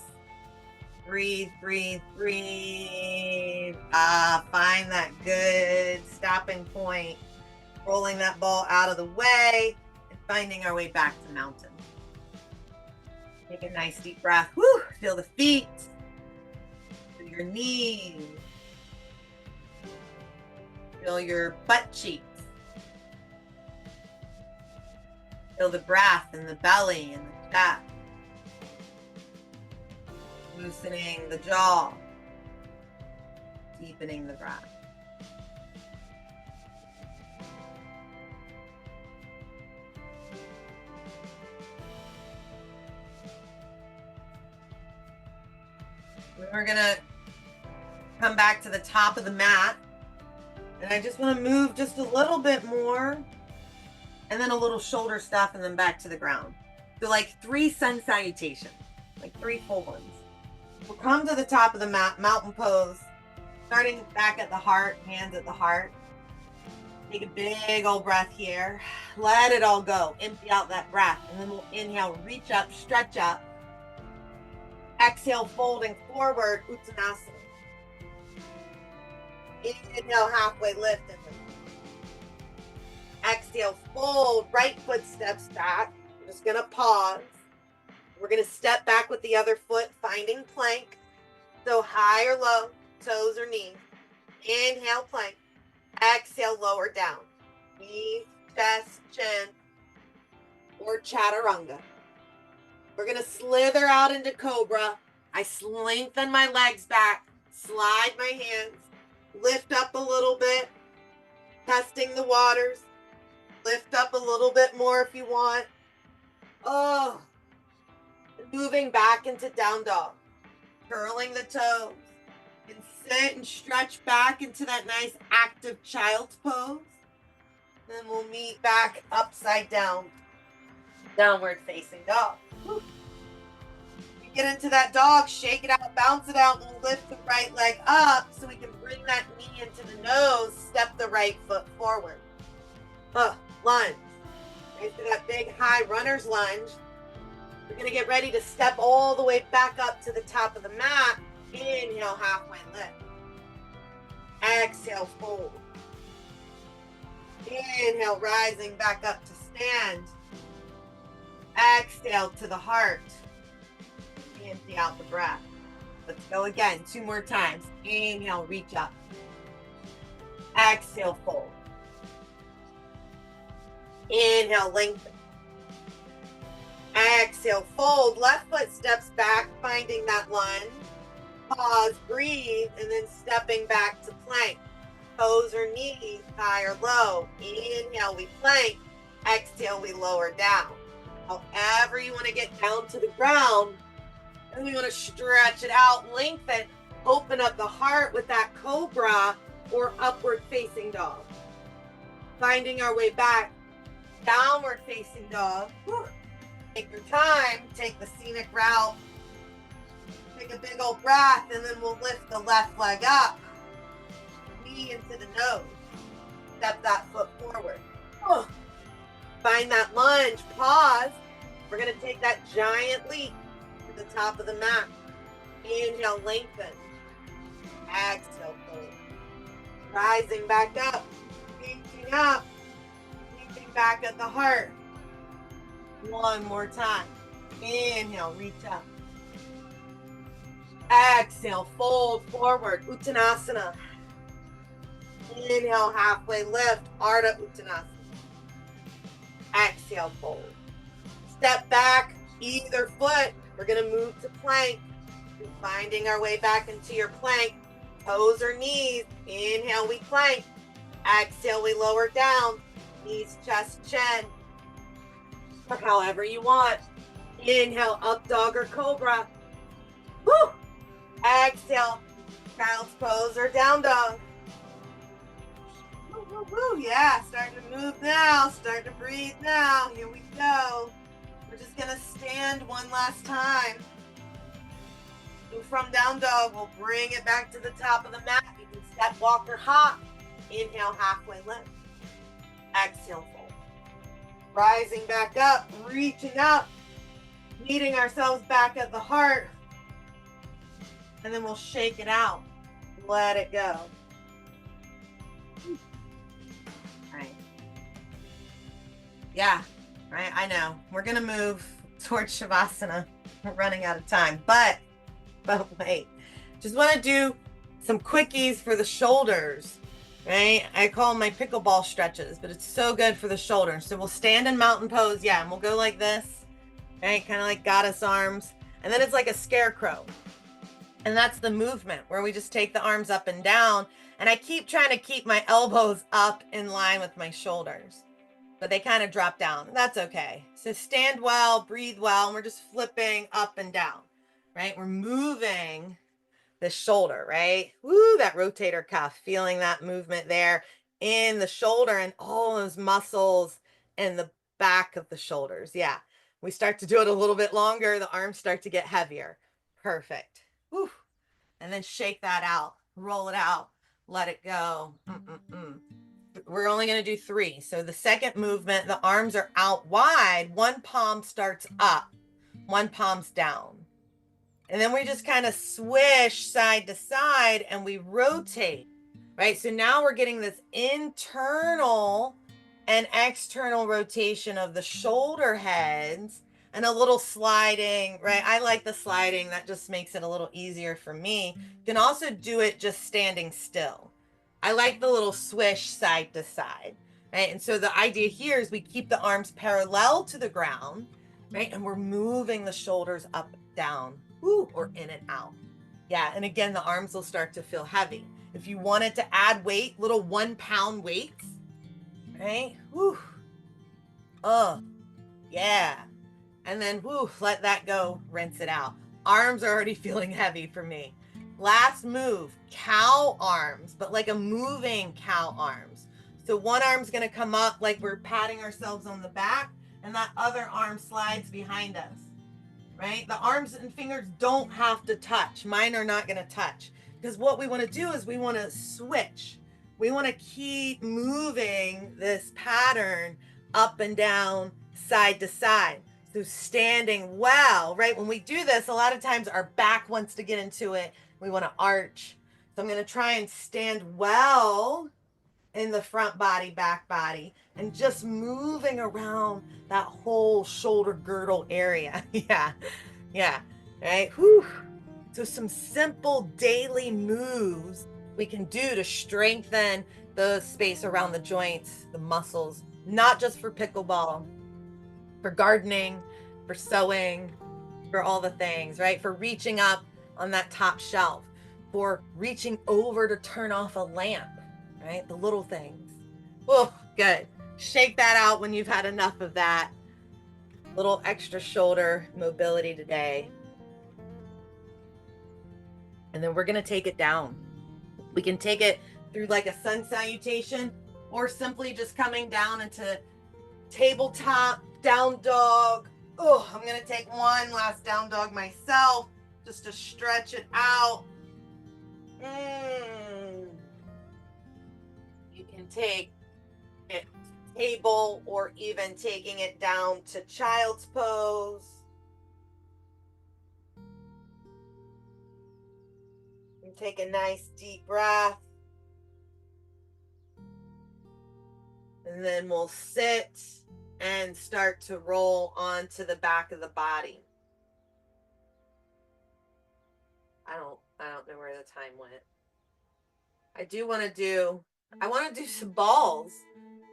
Breathe, breathe, breathe. Find that good stopping point. Rolling that ball out of the way and finding our way back to mountain. Take a nice deep breath. Woo! Feel the feet. Feel your knees. Feel your butt cheeks. Feel the breath in the belly and the chest. Loosening the jaw. Deepening the breath. We're going to come back to the top of the mat. And I just want to move just a little bit more. And then a little shoulder stuff and then back to the ground. So like 3 sun salutations. Like 3 full ones. We'll come to the top of the mat, mountain pose. Starting back at the heart, hands at the heart. Take a big old breath here. Let it all go. Empty out that breath. And then we'll inhale, reach up, stretch up. Exhale, folding forward, Uttanasana. Inhale, halfway lift and lift. Exhale, fold, right foot steps back. We're just going to pause. We're going to step back with the other foot, finding plank. So high or low, toes or knees. Inhale, plank. Exhale, lower down. Knees, chest, chin, or chaturanga. We're going to slither out into cobra. I lengthen my legs back, slide my hands, lift up a little bit, testing the waters. Lift up a little bit more if you want. Oh, moving back into down dog. Curling the toes. And sit and stretch back into that nice active child's pose. Then we'll meet back upside down. Downward facing dog. Whew. You get into that dog, shake it out, bounce it out. We'll lift the right leg up so we can bring that knee into the nose. Step the right foot forward. Lunge. Right to that big high runner's lunge. We're going to get ready to step all the way back up to the top of the mat. Inhale, halfway lift. Exhale, fold. Inhale, rising back up to stand. Exhale to the heart. Empty out the breath. Let's go again. 2 more times. Inhale, reach up. Exhale, fold. Inhale, lengthen. Exhale, fold. Left foot steps back, finding that lunge. Pause, breathe, and then stepping back to plank. Toes or knees, high or low. Inhale, we plank. Exhale, we lower down. However you want to get down to the ground, and we want to stretch it out, lengthen, open up the heart with that cobra or upward facing dog. Finding our way back, downward facing dog. Take your time, take the scenic route. Take a big old breath, and then we'll lift the left leg up. Knee into the nose. Step that foot forward. Find that lunge, pause. We're going to take that giant leap to the top of the mat. Inhale, lengthen. Exhale, fold. Rising back up. Reaching up. Reaching back at the heart. 1 more time. Inhale, reach up. Exhale, fold forward, Uttanasana. Inhale, halfway lift, Ardha Uttanasana. Exhale, fold. Step back, either foot. We're going to move to plank. Finding our way back into your plank. Toes or knees. Inhale, we plank. Exhale, we lower down. Knees, chest, chin. Or however you want. Inhale, up dog or cobra. Woo! Exhale, child's pose or down dog. Woo, woo, woo. Yeah, starting to move now. Starting to breathe now. Here we go. We're just gonna stand one last time. Move from down dog. We'll bring it back to the top of the mat. You can step, walk, or hop. Inhale, halfway lift. Exhale, fold. Rising back up, reaching up, meeting ourselves back at the heart. And then we'll shake it out. Let it go. Right. Yeah, right. I know. We're going to move towards Savasana. We're running out of time. But wait. Just want to do some quickies for the shoulders. Right? I call them my pickleball stretches, but it's so good for the shoulders. So we'll stand in mountain pose. Yeah, and we'll go like this. Right? Kind of like goddess arms. And then it's like a scarecrow. And that's the movement where we just take the arms up and down. And I keep trying to keep my elbows up in line with my shoulders, but they kind of drop down. That's okay. So stand well, breathe well, and we're just flipping up and down, right? We're moving the shoulder, right? Woo, that rotator cuff, feeling that movement there in the shoulder and all those muscles in the back of the shoulders. Yeah. We start to do it a little bit longer. The arms start to get heavier. Perfect. Whew. And then shake that out, roll it out, let it go. We're only going to do 3. So the second movement, the arms are out wide. One palm starts up, one palm's down. And then we just kind of swish side to side and we rotate, right? So now we're getting this internal and external rotation of the shoulder heads. And a little sliding, right? I like the sliding. That just makes it a little easier for me. You can also do it just standing still. I like the little swish side to side, right? And so the idea here is we keep the arms parallel to the ground, right? And we're moving the shoulders up, down, woo, or in and out. Yeah, and again, the arms will start to feel heavy. If you wanted to add weight, little 1-pound weights, right? Woo. Yeah. And then, whoo, let that go, rinse it out. Arms are already feeling heavy for me. Last move, cow arms, but like a moving cow arms. So one arm's gonna come up like we're patting ourselves on the back, and that other arm slides behind us, right? The arms and fingers don't have to touch. Mine are not gonna touch. Because what we wanna do is we wanna switch. We wanna keep moving this pattern up and down, side to side. So standing well, right? When we do this, a lot of times our back wants to get into it. We want to arch. So I'm going to try and stand well in the front body, back body, and just moving around that whole shoulder girdle area. Yeah, right? Whew. So some simple daily moves we can do to strengthen the space around the joints, the muscles, not just for pickleball, for gardening, for sewing, for all the things, right? For reaching up on that top shelf, for reaching over to turn off a lamp, right? The little things. Oh, good. Shake that out when you've had enough of that. Little extra shoulder mobility today. And then we're going to take it down. We can take it through like a sun salutation or simply just coming down into tabletop, down dog. Oh, I'm going to take one last down dog myself just to stretch it out. You can take it table or even taking it down to child's pose. And take a nice deep breath. And then we'll sit and start to roll onto the back of the body. I don't know where the time went. I want to do some balls.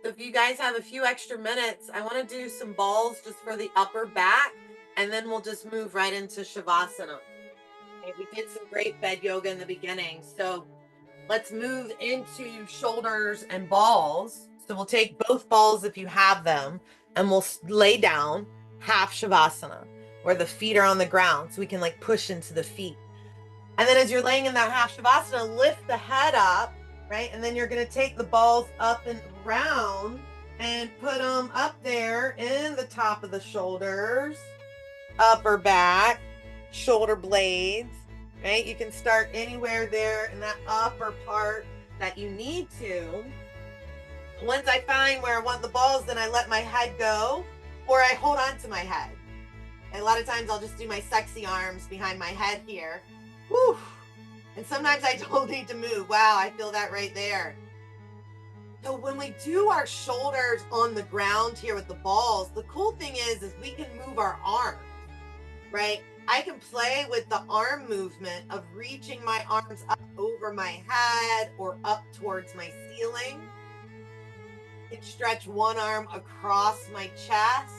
So if you guys have a few extra minutes, I want to do some balls just for the upper back, and then we'll just move right into Shavasana. Okay, we did some great bed yoga in the beginning. So let's move into shoulders and balls. So we'll take both balls if you have them, and we'll lay down half Shavasana, where the feet are on the ground, so we can like push into the feet. And then as you're laying in that half Shavasana, lift the head up, right? And then you're going to take the balls up and around and put them up there in the top of the shoulders, upper back, shoulder blades, right? You can start anywhere there in that upper part that you need to. Once I find where I want the balls, then I let my head go, or I hold on to my head. And a lot of times I'll just do my sexy arms behind my head here. Whew. And sometimes I don't need to move. Wow, I feel that right there. So when we do our shoulders on the ground here with the balls, the cool thing is we can move our arms, right? I can play with the arm movement of reaching my arms up over my head or up towards my ceiling. I can stretch one arm across my chest.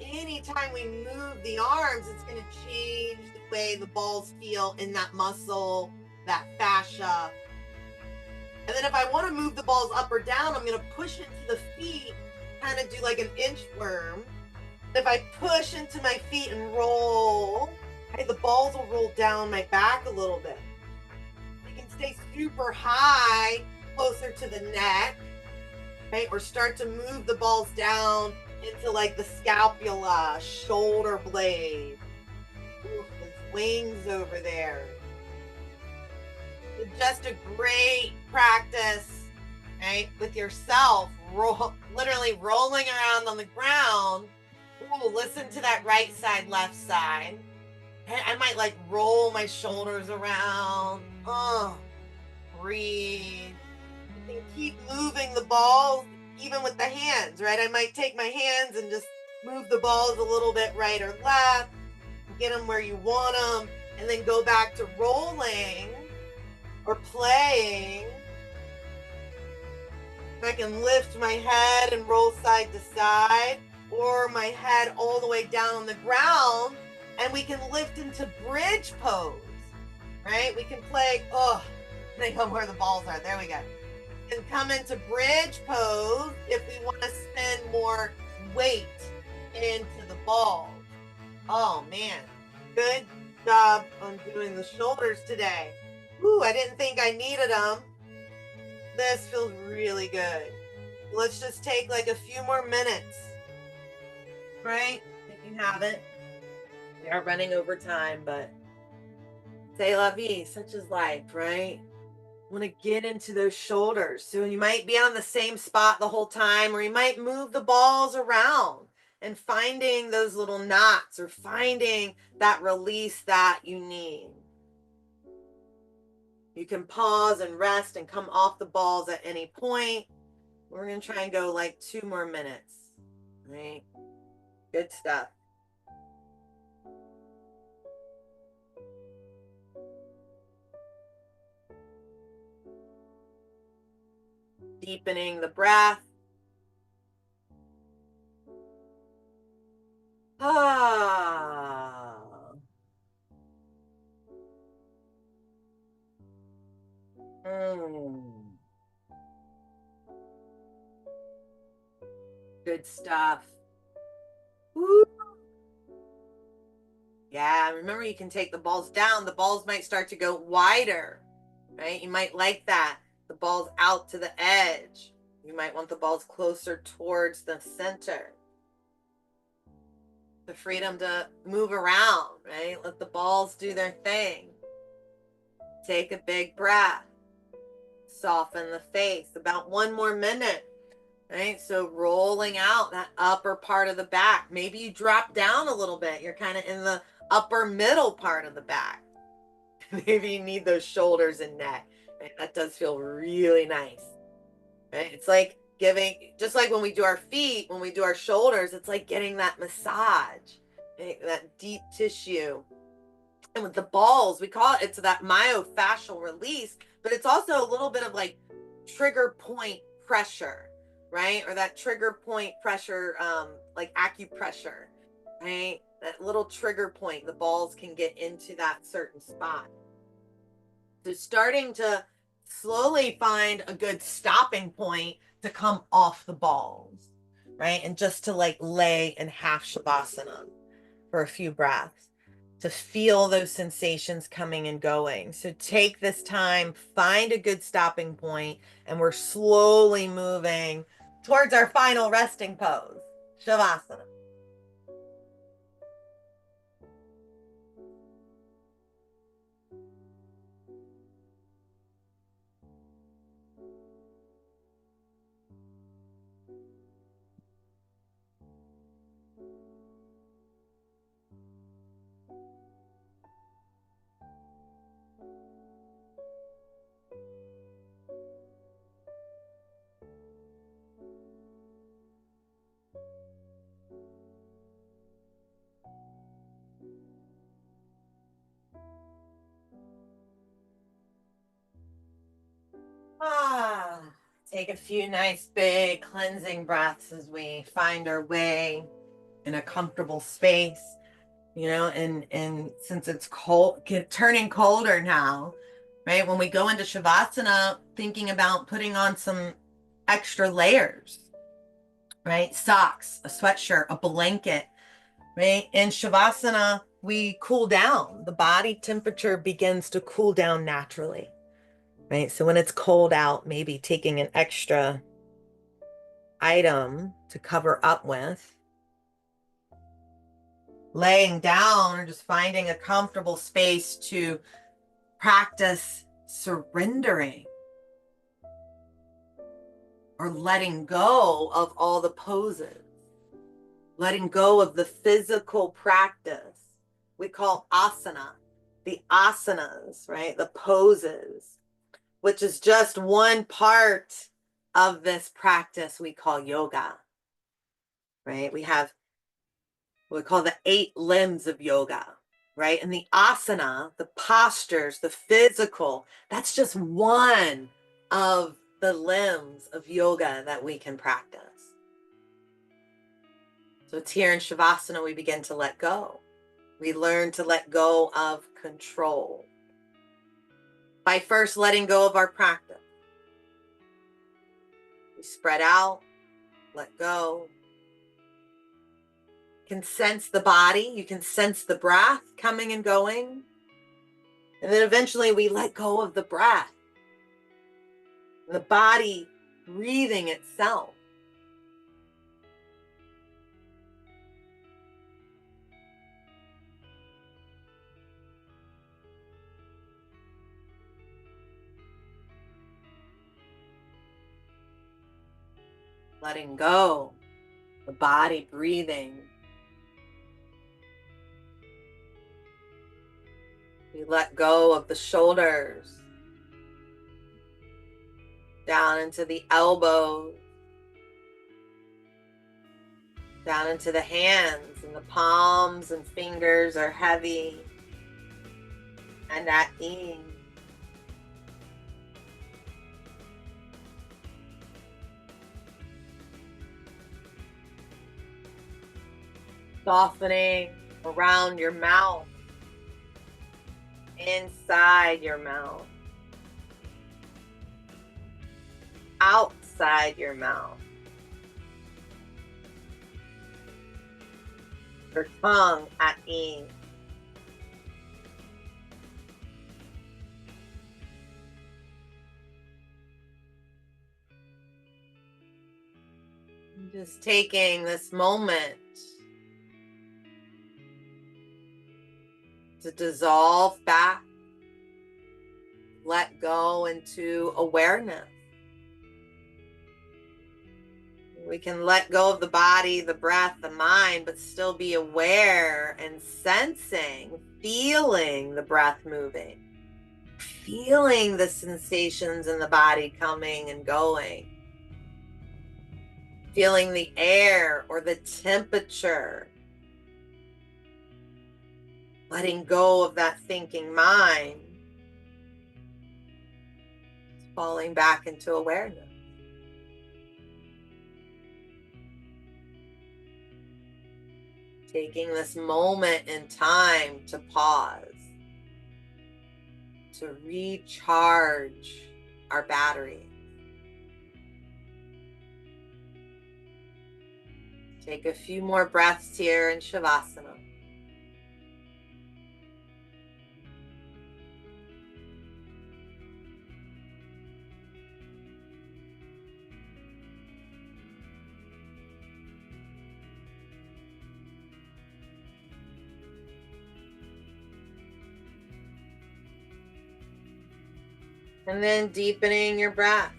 Anytime we move the arms, it's going to change the way the balls feel in that muscle, that fascia. And then if I want to move the balls up or down, I'm going to push into the feet, kind of do like an inchworm. If I push into my feet and roll, okay, the balls will roll down my back a little bit. You can stay super high, closer to the neck, right? Or start to move the balls down into like the scapula, shoulder blade. Ooh, those wings over there. It's just a great practice, right? With yourself, literally rolling around on the ground. Ooh, listen to that right side, left side. I might like roll my shoulders around. Oh, breathe. You can keep moving the balls even with the hands, right? I might take my hands and just move the balls a little bit right or left, get them where you want them, and then go back to rolling or playing. I can lift my head and roll side to side, or my head all the way down on the ground, and we can lift into bridge pose, right? We can play, oh, I know where the balls are. There we go. And come into bridge pose if we want to spend more weight into the balls. Oh man, good job on doing the shoulders today. Ooh, I didn't think I needed them. This feels really good. Let's just take like a few more minutes, right? If you haven't. We are running over time, but c'est la vie, such is life, right? Want to get into those shoulders. So you might be on the same spot the whole time, or you might move the balls around and finding those little knots or finding that release that you need. You can pause and rest and come off the balls at any point. We're going to try and go like 2 more minutes, right? Good stuff. Deepening the breath. Ah. Good stuff. Woo. Yeah, remember you can take the balls down. The balls might start to go wider, right? You might like that. The balls out to the edge. You might want the balls closer towards the center. The freedom to move around, right? Let the balls do their thing. Take a big breath. Soften the face. About 1 more minute, right? So rolling out that upper part of the back. Maybe you drop down a little bit. You're kind of in the upper middle part of the back. Maybe you need those shoulders and neck. Right? That does feel really nice, right? It's like giving, just like when we do our feet, when we do our shoulders, it's like getting that massage, right? That deep tissue. And with the balls, we call it, it's that myofascial release, but it's also a little bit of like trigger point pressure, right? Or that trigger point pressure, like acupressure, right? That little trigger point, the balls can get into that certain spot. So starting to slowly find a good stopping point to come off the balls, right? And just to like lay in half Shavasana for a few breaths to feel those sensations coming and going. So take this time, find a good stopping point, and we're slowly moving towards our final resting pose, Shavasana. Ah, take a few nice big cleansing breaths as we find our way in a comfortable space, and since it's cold, turning colder now, right? When we go into Shavasana, thinking about putting on some extra layers, right? Socks, a sweatshirt, a blanket, right? In Shavasana, we cool down. The body temperature begins to cool down naturally, right? So when it's cold out, maybe taking an extra item to cover up with, laying down, or just finding a comfortable space to practice surrendering or letting go of all the poses, letting go of the physical practice we call asana, the asanas, right? The poses, which is just one part of this practice we call yoga, right? We have what we call the 8 limbs of yoga, right? And the asana, the postures, the physical, that's just one of the limbs of yoga that we can practice. So it's here in Shavasana we begin to let go. We learn to let go of control by first letting go of our practice. We spread out, let go. You can sense the body, you can sense the breath coming and going. And then eventually we let go of the breath, the body breathing itself. Letting go, the body breathing. We let go of the shoulders, down into the elbows, down into the hands, and the palms and fingers are heavy and at ease. Softening around your mouth, inside your mouth, outside your mouth. Your tongue at ease. Just taking this moment to dissolve back, let go into awareness. We can let go of the body, the breath, the mind, but still be aware and sensing, feeling the breath moving, feeling the sensations in the body coming and going, feeling the air or the temperature, letting go of that thinking mind, falling back into awareness. Taking this moment in time to pause, to recharge our battery. Take a few more breaths here in Savasana. And then deepening your breath.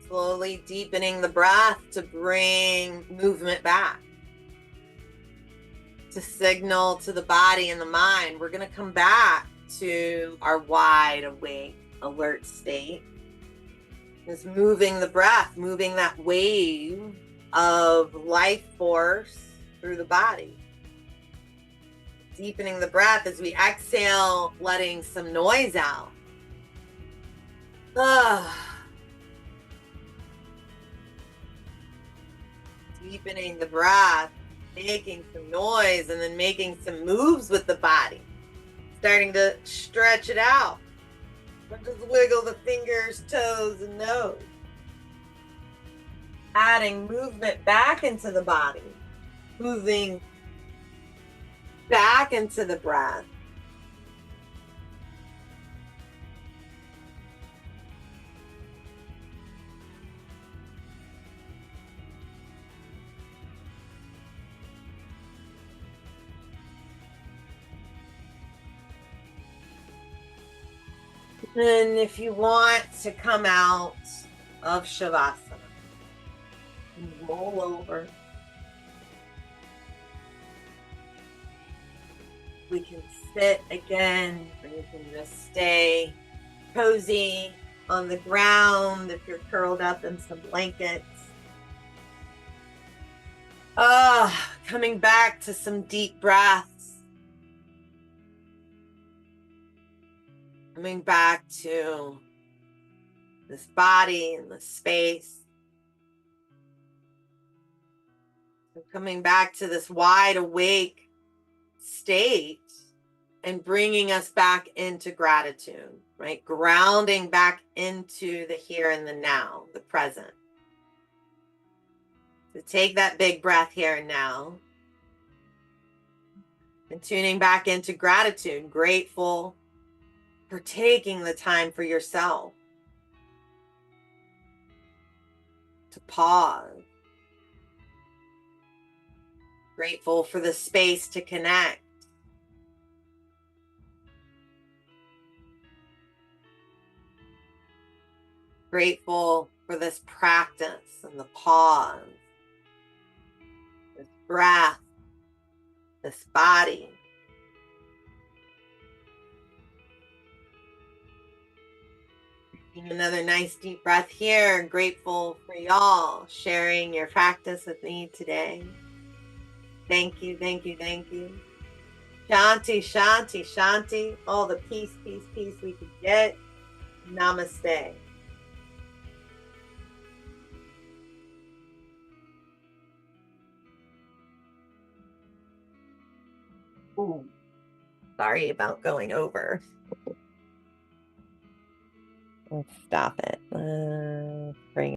Slowly deepening the breath to bring movement back. To signal to the body and the mind, we're going to come back to our wide awake, alert state. Is moving the breath, moving that wave of life force through the body. Deepening the breath as we exhale, letting some noise out. Deepening the breath, making some noise, and then making some moves with the body. Starting to stretch it out. Just wiggle the fingers, toes, and nose. Adding movement back into the body. Moving back into the breath. And if you want to come out of Savasana, roll over. We can sit again, or you can just stay cozy on the ground if you're curled up in some blankets. Coming back to some deep breaths. Coming back to this body and this space. So coming back to this wide awake state and bringing us back into gratitude, right? Grounding back into the here and the now, the present. So take that big breath here and now. And tuning back into gratitude, grateful for taking the time for yourself. To pause. Grateful for the space to connect. Grateful for this practice and the pause. This breath. This body. Taking another nice deep breath here. Grateful for y'all sharing your practice with me today. Thank you, thank you, thank you. Shanti, Shanti, Shanti. All the peace, peace, peace we could get. Namaste. Ooh, sorry about going over. Let's stop it. Bring